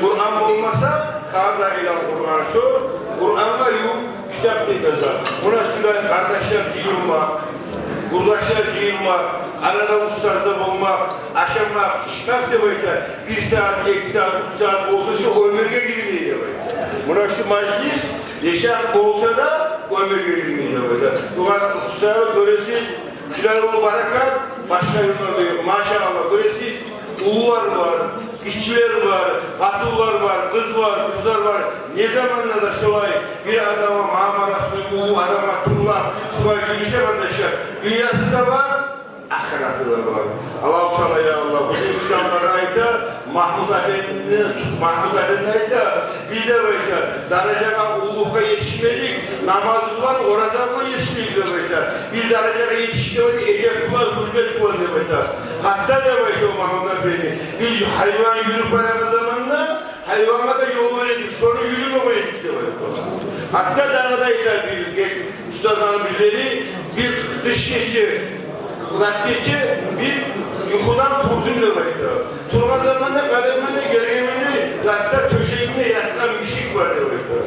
Kur'an olmasa, Kâda ilâ Kur'an şu, Kur'an'la yok, kitap yazar. Buna şuraya kardeşler yığılmak, kurdaşlar yığılmak, arada ustazda olmak, akşamlar işkak da böyle, 1 saat, 2 saat, 3 saat olsa şu ömürge girmeyi de böyle. Buna şu meclis, yaşam olsa da ömürge girmeyi de böyle. Ulan ustalar böylesi, şuraya o barakat, başka yıllar diyor. Maşallah böylesi, ulular var, işçiler var, katıllar var, kızlar var. Ne zamanla da şolay bir adama Marmaras'ın ulu adama turlar, şolay girişe kardeşler. Dünyasında var, ahiratı da var. Allah-u Teala ya Allah, bu İslamlara ait Mahmud Efendi'ne ait biz de böyle, dereceye ululuğa yetişmedik, namaz kılan, orada yetişmedik de böyle. Biz dereceye yetişmedik, edep kılan, hürmet kılan de böyle. Hatta da böyle o Mahmud Efendi, biz hayvan yürüp veren zamanla, hayvana da yol veredik, şunu yürüme koyduk de böyle. Hatta dağdaydılar bir ustazların birileri, bir dış geçi, kulakçı bir yukarıdan turdum da böyle. Turgan zamanında kalemini, geregemini, hatta köşeğinde yatıran bir şey var da böyle.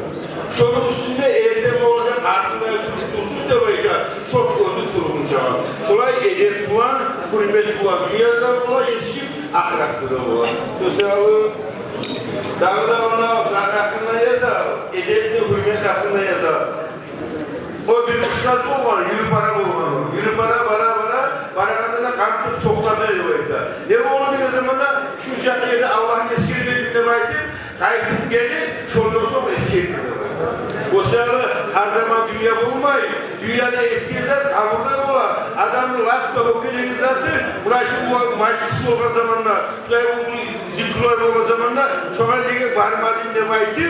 Şunun üstünde erdem olacak artığına durdu da böyle. Çok özü turunca. Şolay edep bulan, hürmet bulan, dünyadan bulan yetişip ahlaklı da bulan. Sözü dağda ona hakkında yazar, edepli hürmet hakkında yazar. O bir ustaz olmalı, yürü para olmalı. Yürü para kalkıp topladığı böyle. Ne oldu o zaman da şu şartlarda Allah'ın eskili dediğinde vardı, kayıtıp geldi, şundan sonra eskiye dedi böyle. O sırada her zaman dünya bulmayın. Dünyada etkileceğiz, kaburda ola. Adamın lapta hükümleri zatı, buraya şu meclisi olan zamanlar, buraya zikrular olan zamanlar, şu an diye varmadığım ne vardı,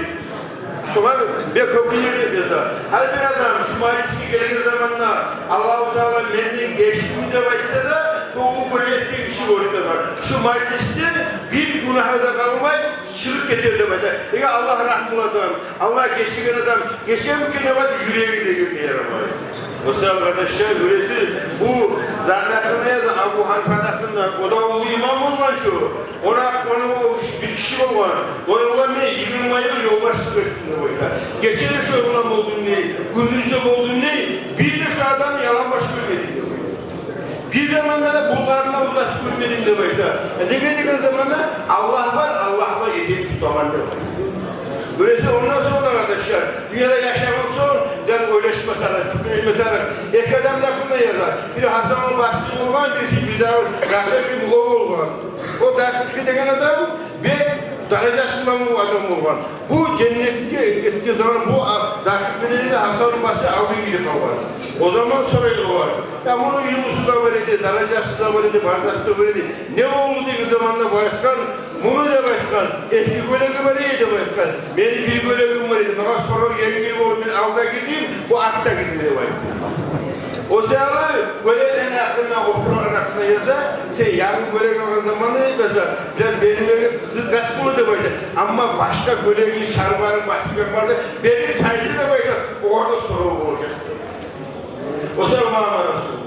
şu an bir hükümleri yazar. Her bir adam şu meclisi gelen zamanlar, Allah-u Teala mendin geçtiğinde başta da, çoğu böyle ettiği bir şey oluyor var. Şu mecliste bir günahı da kalmayı şirk getirdi böyle. Peki Allah rahmuladan, Allah geçtiğin adam, geçen ne var yüreğiyle girmeye yaramıyor. Mesela kardeşler böylesi bu zannetine yazan Abu Hanife'nin hakkında, o da o imam olan şu. Ona bir kişi olan, o olan ne? 20 yıl yoldaşlık ettiğinde böyle. Geçen şu olan olduğunu ne? Gündüzde olduğunu ne? Bir zamanlarda Bulgarına uzatıp görmedim de bayda. Ne zamanlar Allah var, Allah'la yediğim tutaman da var. Böylece ondan sonra arkadaşlar, dünyada yaşamın son, biraz oylaşma taraf, tükürme taraf, ek adam lafına yazar. Bir Hasan'ın bahsi olgan, birisi bir daha rahmet bir muğab olgan. O dakik degen adam ve derecesinden bu adam olgan. Bu cennette ettiği zaman bu dakikleri de Hasan'ın bahsi aldığı gibi kalır. O zaman sonra var. Ya bunun ilmusu da var idi, derecesi de var idi, bardak da var idi. Ne oldu diye zamanda bayatkan, bunu da bayatkan, eski gölegi var idi bayatkan. Benim bir gölegim var idi, bana sonra yengil olup ben avda gideyim, bu atta gideyim bayatkan. O sırada göleğin aklına, o Kur'an aklına yazar, sen yarın göleği olan zamanı ne yazar? Biraz benim evim kızı katbulu da bayatkan. Ama başka göleğin, şarvarın, başka vardı, benim taycı da bayatkan, orada soru olacak. O zaman Muhammed Resul,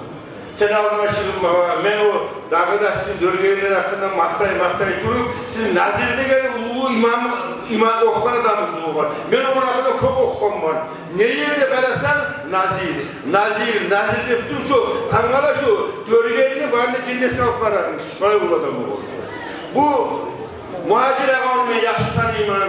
sen alma çıkın baba, ben o dağda sizin dörgeğinin hakkında maktay durup, sizin Nazir'de gelip ulu imam okuyan adamınız var. Ben onun hakkında çok okuyan var. Ne yerde kalasan Nazir de bütün şu, Angala şu, dörgeğini bana cennet kalklar almış, şöyle bu adamı var. Bu muhacir ağamın yaşlı tanıyman,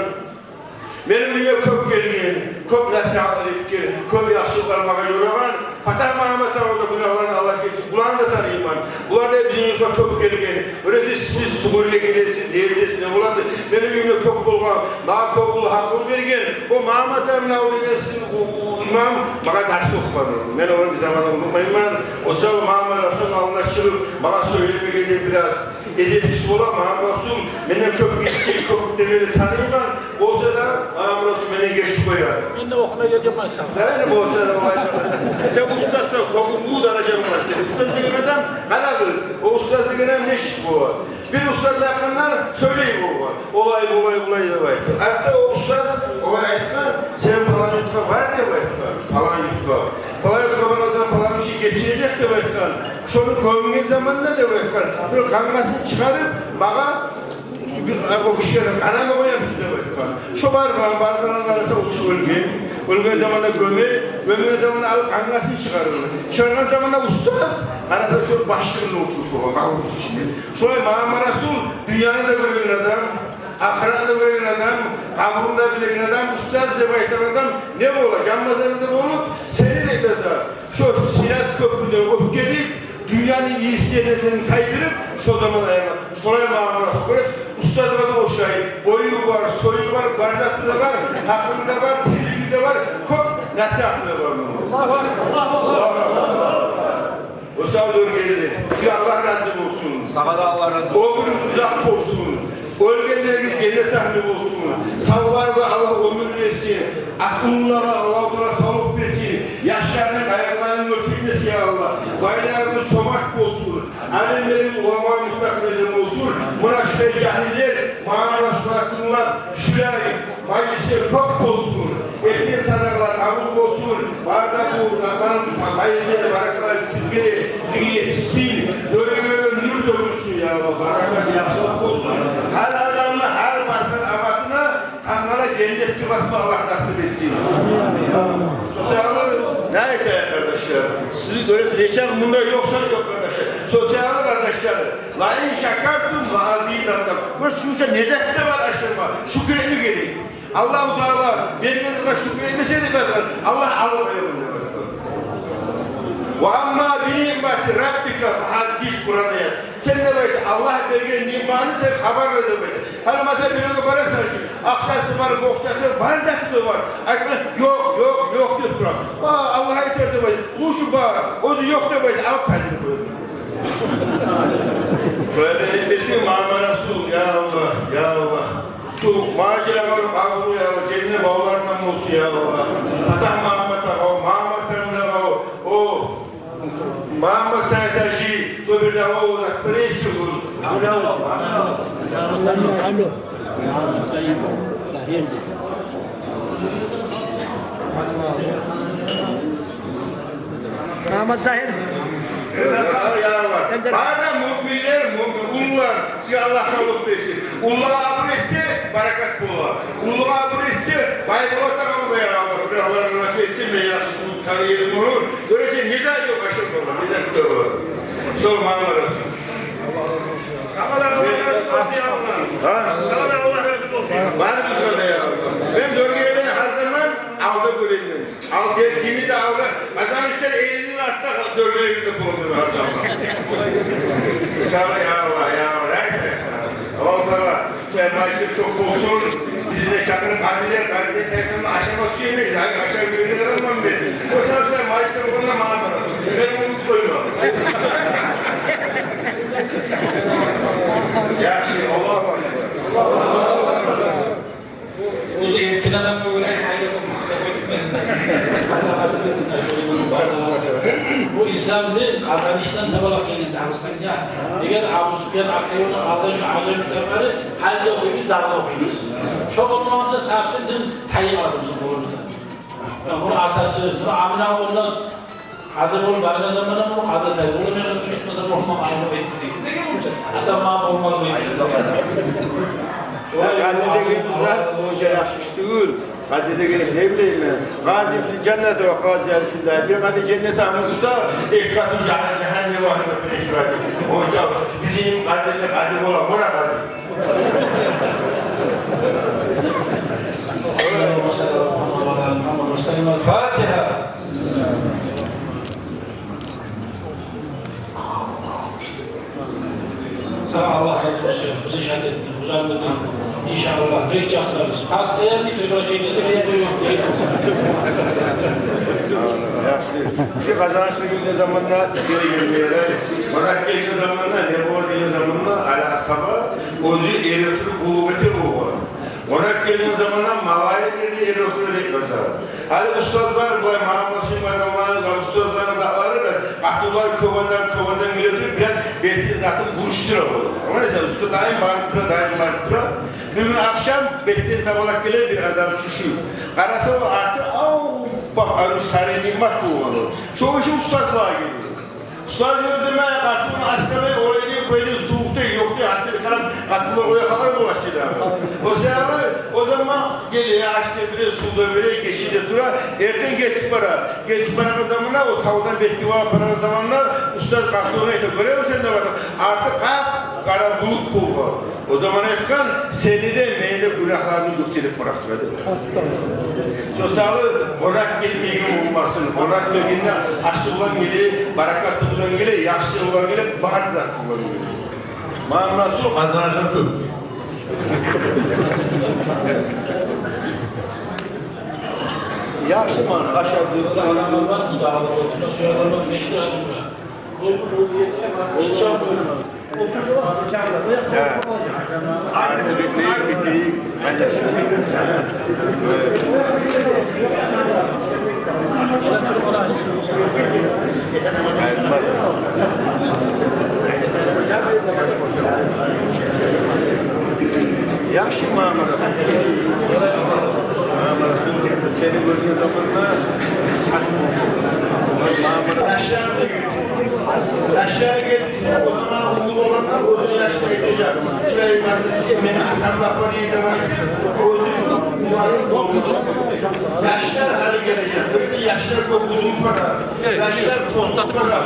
benim önüme çok gelgen, çok nasihatlar etken, çok yaşlılar bana yoraman, Patar Mahmet Ağa'da günahlarını Allah geçsin, bunları da tanıyman. Bunlar da bizim yüzden çok gelgen. Öyleyse siz Suriye gelirsiniz, devletiniz ne olardı. Benim önüme çok bulgan, daha çok bulu hakkıl vergen. O Mahmet Ağa'da gelsin, o imam bana ders okumadı. Ben onu bir zaman unutmayman. O sırada Mahmet Ağa'nın anlaşılıp, bana söyleme gelir biraz. Edepsiz olan Mahmet Ağa'nın benim çok geçtiği, çok temeli tanıyman. O sırada Mahmet Ağa'nın beni geçti koyar. Ben de okumaya geleceğim maşallah. Yani bu sırada sen ustasına bu derecem var senin. Ustaz degen adam kanalı. O ustaz degen adam ne şık bu var. Bir ustaz hakkından söyleyin bu var. Olay da var. Hatta o ustaz olay ayıkta sen falan yurtka var diye var. Falan yurtka. Falan yurtka bana falan bir şey geçirecek de var. Şunu koyduğun zamanında da var. Böyle kangasını çıkarıp bana o kişilerin kanama koyarsın da var. Şu barbaran arasında uçu ölmeyin. Ölgen zamanında gömülen zamanında alıp kangasını çıkarırlar. Çıkarılan zamanında ustaz, arada şu başlığında oturmuş olan, şöyle Muhammed Resul, dünyanın da gören adam, akranı da gören adam, kaburunu da bilen adam, ustaz zebayeten adam, ne bu ola? Can mazarında olup, seni de mesela, şu Sirat Köprü'den öp gelip, dünyanın iyisi yerine seni kaydırıp, şu zaman ayağına, şöyle Muhammed Resul göre, ustaz adam o şahit, boyu var, soyu var, bardaklı da var, hakkında var, de var, çok nasihatlı var. O sağ bölgeleri, size Allah razı olsun. Sana da Allah razı olsun. Ömrünüz uzak olsun. Bölgeleriniz cennet ahli olsun. Sağlarla Allah ömür versin. Akıllara Allah sağlık versin. Yaşlarının ayaklarının örtülmesi ya Allah. Baylarınız çomak olsun. Alemlerin ulama müstakbelleri olsun. Mıraşlar cahiller, mağarasılar, şülay, meclisler çok olsun. Etkin sanarlar kabul olsun. Barda bu Allah'ın hayırları, barakalar sizge yetişsin. Göre nur dökülsün ya Allah. Barakat yaşlık olsun. Her adamla, her başkan abatına Tanrı'la cennet tübasını Allah nasip etsin. Sosyallık nerede arkadaşlar? Siz öyle yaşam bunda yoksa yok arkadaşlar. Sosyallık arkadaşlar. Lain şakartım vaazî dandım. Burası şu nezatte var aşırma. Şükretli gelin. Allah-u Teala verdiğinizde şükretmeseydi ben Allah almıyor. Ve amma bi nimeti rabbika hadis Kur'an'da. Sen de böyle Allah verdiğin nimetini sen haber ver böyle. Hani mesela bir yolu parası var ki akçası var, bohçası var, bardaklı var. Aklına yok diyor Kur'an. Allah'a yeter de böyle. Bu şu bağır. O da yok da böyle. Al kendini böyle. Böyle etmesin Muhammed Resul. Ya Allah. Şu macera kabul ya Allah. Cennet bağlarından olsun ya Allah. Adam Muhammed Ağabey, o Muhammed Seytaşi, Sobir'de o akbari çıkıyor. Muhammed Zahir. Bana müminler, ullar, size Allah sağlık versin. Ullah'a abur etse, barakat bulur. Ullah'a abur etse, bayboğata kalma ya Allah. Allah'ın rahmet etsin ve yaşlı tarihi olur. Görürse nizam yok aşırı olur, nizam yok. Sol Muhammed Resul. Var mı söyle ya? Ben dörgeyden her zaman aldı bölündüm. Aldı yettiğimi de aldı. Adam işte eğilin artta dörgeyden koydu her zaman. İnşallah ya Allah ya Allah. Allah'a maçı çok olsun. Bizi de çakırın kandiler, kandiler teslimde aşaması yemeyiz. Hani aşağı bölgeler almam ben. O sırada maçları onunla mağdur. Ben umut koyuyorum. Ya şey Allah var. O zeytinden böyle bu İslam'da kazanıştan tabalak elinde aslında ya. Eğer Abu Sufyan Akkayon'un aldığı şu ağzı kitapları halde okuyuz, darda okuyuz. Çok olmamıza sahipsin değil mi? Tayyip adımızın boğulunda. Bunu atası, bunu Amina onunla Kadir ol, barına zamanı mı? Kadir tayyip. Onu ben tutmasam olmam aynı o etti değil. Hatta ma olmaz o etti. Kadide geldiler, hoca yaşıştığır. Kadide gelip ne bileyim ben. Gazi fil cennete ve gazi yarışında. Bir kadın cennete anılırsa, ekratın cehennem vakıfı bir ekratı. Hoca, bizim kadide kadim olan buna kadim. Fatiha. Allah razı olsun. Bizi şahit ettin, uzandırdın. İnşallah bekçaklarız. Hastaya bir türlü şeyinizi buyurun diye. Bizi kazançlı günde zamanla geri gelmeyeler. Bırak geldiği zamanla, ne olduğu zamanla ala asaba, o diyor erotur kuvveti o. Bırak geldiği zamanla mavaya geldi erotur ekmezler. Hadi ustazlar bu Muhammed Süleyman'ın ustazlarına dağları da akıllar kovandan geliyor biraz belki zaten vuruştura olur. Ama mesela usta daim bağırtıra. Bir gün akşam belki tabalak gelir bir adam düşüyor. Karası o artık bak abi sarı nimet bu olur. Çoğu şey ustazlığa geliyor. Ustaz öldürmeye kalktı bunu hastalığı oraya böyle soğukta yoktu hastalığı kalan katlılar oraya kadar mı başladı abi? O sırada o zaman geliyor açtı bile suda böyle geçici dura erken geç paranın zamanlar o tavuktan bekliva paranın zamanlar ustaz kalktı ona ete görüyor musun sen de bakın artık kara bulut buldu. O zaman etken seni de meyle günahlarını yükselip bıraktırdı. Sosalı orak gelmeyi olmasın. Orak geldiğinde aşçı olan geli, barakatlı olan geli, yakşı olan geli, bahar zatı olan geli. Manası kazanacak yok. Yakşı manı aşağıda. Adamlar var mı? Dağlar olduğunda söylerler. Meşhur acımlar. Yetişemiyor. Artık neyi bittiği Yakşı Muhammed seni gördüğün zamanla yaşlara geldiyse o zaman umlu olanlar o zaman yaşta gidecek. Şurayı kardeşi beni atamda parayı da vardı. O zaman umarım dolmuş. Yaşlar hali gelecek. Böyle de yaşlar çok uzun para. Yaşlar tozlu para.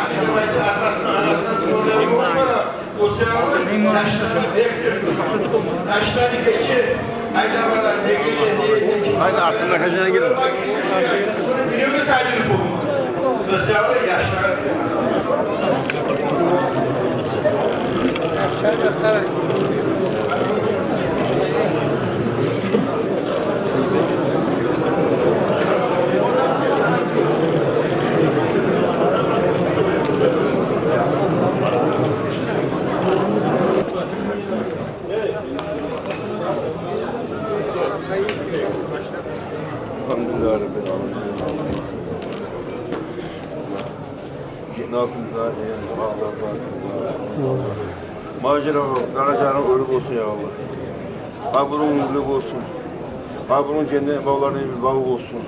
Akşamaydı arasına tozlu para. O zaman yaşlara bekliyor. Yaşları geçir. Aydavarlar ne geliyor ne yesin. Aynı aslında kaçına gidiyor. Şunu biliyor da tayyip olmuş. Özellikle yaşlar diyor. Elhamdülillah Rabbil Alemin. Cenab-ı Macera Karacan'ın ölüm olsun ya Allah. Kabrun ölüm olsun. Kabrun cennet bağlarına bir bağ olsun.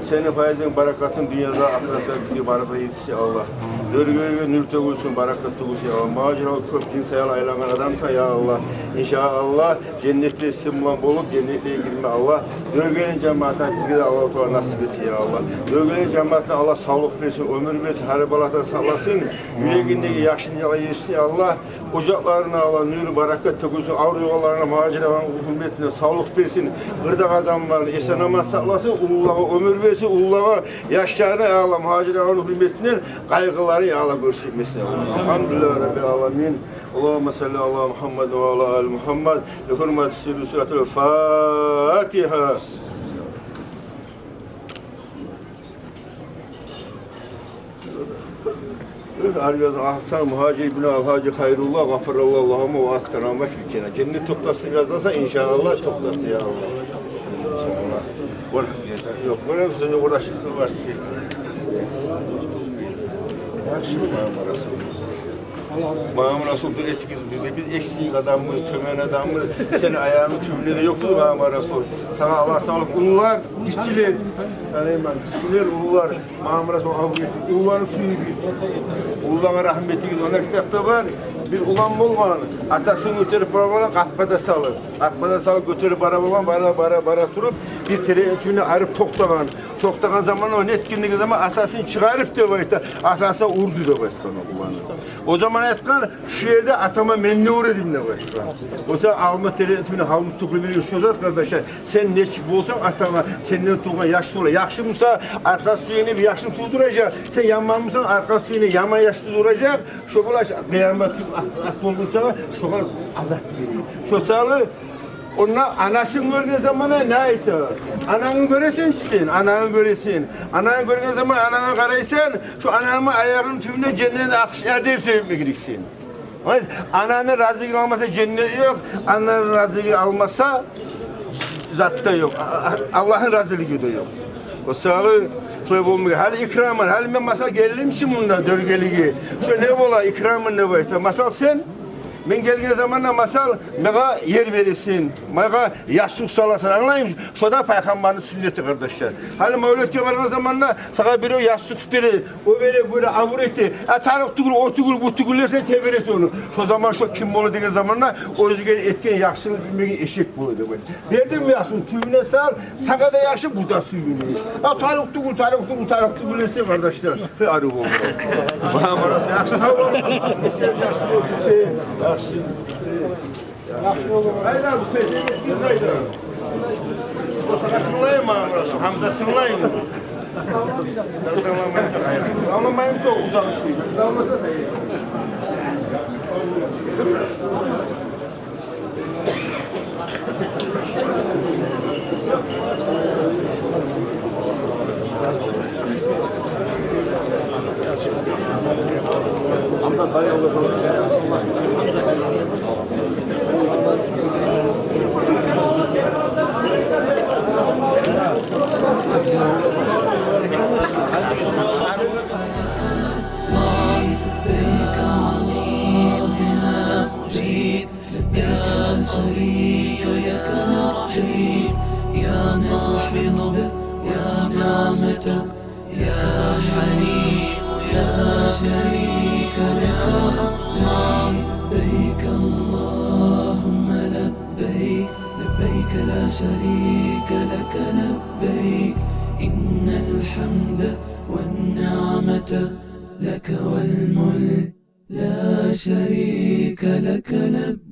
Senin faizin, barakatın dünyada, ahirette bizi baraka yetişi Allah. Dörgülge nür togulsun, barakat togulsun ya Allah. Macera köp cinsel aylanan adamsa ya Allah. İnşallah cennetli simlan bolup cennetliğe girme Allah. Dörgülgenin cemaatine bizge de Allah Teala nasip etsin ya Allah. Dörgülgenin cemaatine Allah sağlık versin, ömür versin, haribalardan sallasın. Yüreğindeki yaşını yesin ya Allah. Ocaklarına Allah nür barakat togulsun, avru yollarına macera ve hürmetine sağlık versin. Gırdak adamlarını esen ama sallasın, ulullağa ömür versin, ulullağa yaşlarına ya Allah muhacir ağanın hürmetinden kaygıları ya Allah görsünmesin. Elhamdülillah Rabbil Alemin. Allahümme salli ala Muhammed ve ala al Muhammed. Li hurmet suratul Fatiha. Arıyoruz Ahsan Muhacir bin Al-Hacı Hayrullah Gafirullah Allahümme ve askarama filkine. Cennet toplasın yazarsa inşallah toplasın ya Allah. İnşallah. Yok, böyle bir sözü uğraşırsın var. Muhammed Resul'dur etikiz bize. Biz eksiğik adamımız, tömen adamımız. Senin ayağının tümleri yoktu Muhammed Resul. Sana Allah sağlık. Ulular, işçiler. İşçiler, ulular. Muhammed Resul avgeti. Uluların suyu bir. Ululara rahmeti gidiyor. Onlar kitapta var. Bir ulan olmayan, atasını götürüp arabalan kappada salır. Kappada salır götürüp arabalan, bara durup bir tüyünü arıp toktagan. Toktagan zaman o netkinlik zaman asasını çıkarıp da var işte. Asasına urdu da var. O zaman etkan şu yerde atama menni uğradım da var. O zaman alma tüyünü halmı tuklu biliyorsunuz kardeşler. Sen ne çık olsan atama senden tuğan yaşlı ola. Yakşı mısa arka suyunu bir yaşlı tuğduracak. Sen yanman mısan arka suyunu yaman yaşlı duracak. Şokolaş beyanma at buldukça şokol azap veriyor. Şu sağlığı onlar anasını gördüğü zaman ne ayıttı? Ananı göresin çisin, ananı göresin. Ananı gördüğü zaman ananı karaysan, şu ananın ayağının tümüne cennete atış erdeyip sevip giriksin. Ananın razılığı almasa cennet yok, ananın razılığı almasa zatta yok. Allah'ın razılığı da yok. O sağlığı soyup olmuyor. Hal ikramın, hal ben masal gelelim için bunda dörgeliği. Şu ne ola ikramın ne var? Masal sen, ben geldiğin zamanla masal bana yer verirsin, bana yaşlık salasın, anlayayım mı? Şurada Peygamberin sünneti kardeşler. Hal Mevlüt'e vargan zamanla sana biri yaşlık biri, o böyle avur etti. Tarık tugul, o tugul, bu tugullersen teberesi onu. Şu zaman şu kim bolu dediğin zamanla o yüzden etken yaşlılık bilmeyen eşek bulu demek. Verdim mi yaşlılık tüyüne sal, sana da yaşlı bu da suyunu. Tarık tugul etse kardeşler. Ve arı oldu. Bana burası yaşlı hava. Yaşlı olsun. Hayır abi, sen hayır abi. O sana tınlayın mı burası? Hamza tınlayın mı? Anlamayın soğuk uzaklaştıydı. Dalmasa da iyi. Hamza dayı olur. شريك لك نرحيب يا ناحض يا نعمة يا حليم يا شريك لك لبيك اللهم لبيك لبيك لا شريك لك لبيك إن الحمد والنعمة لك والملك لا شريك لك لبيك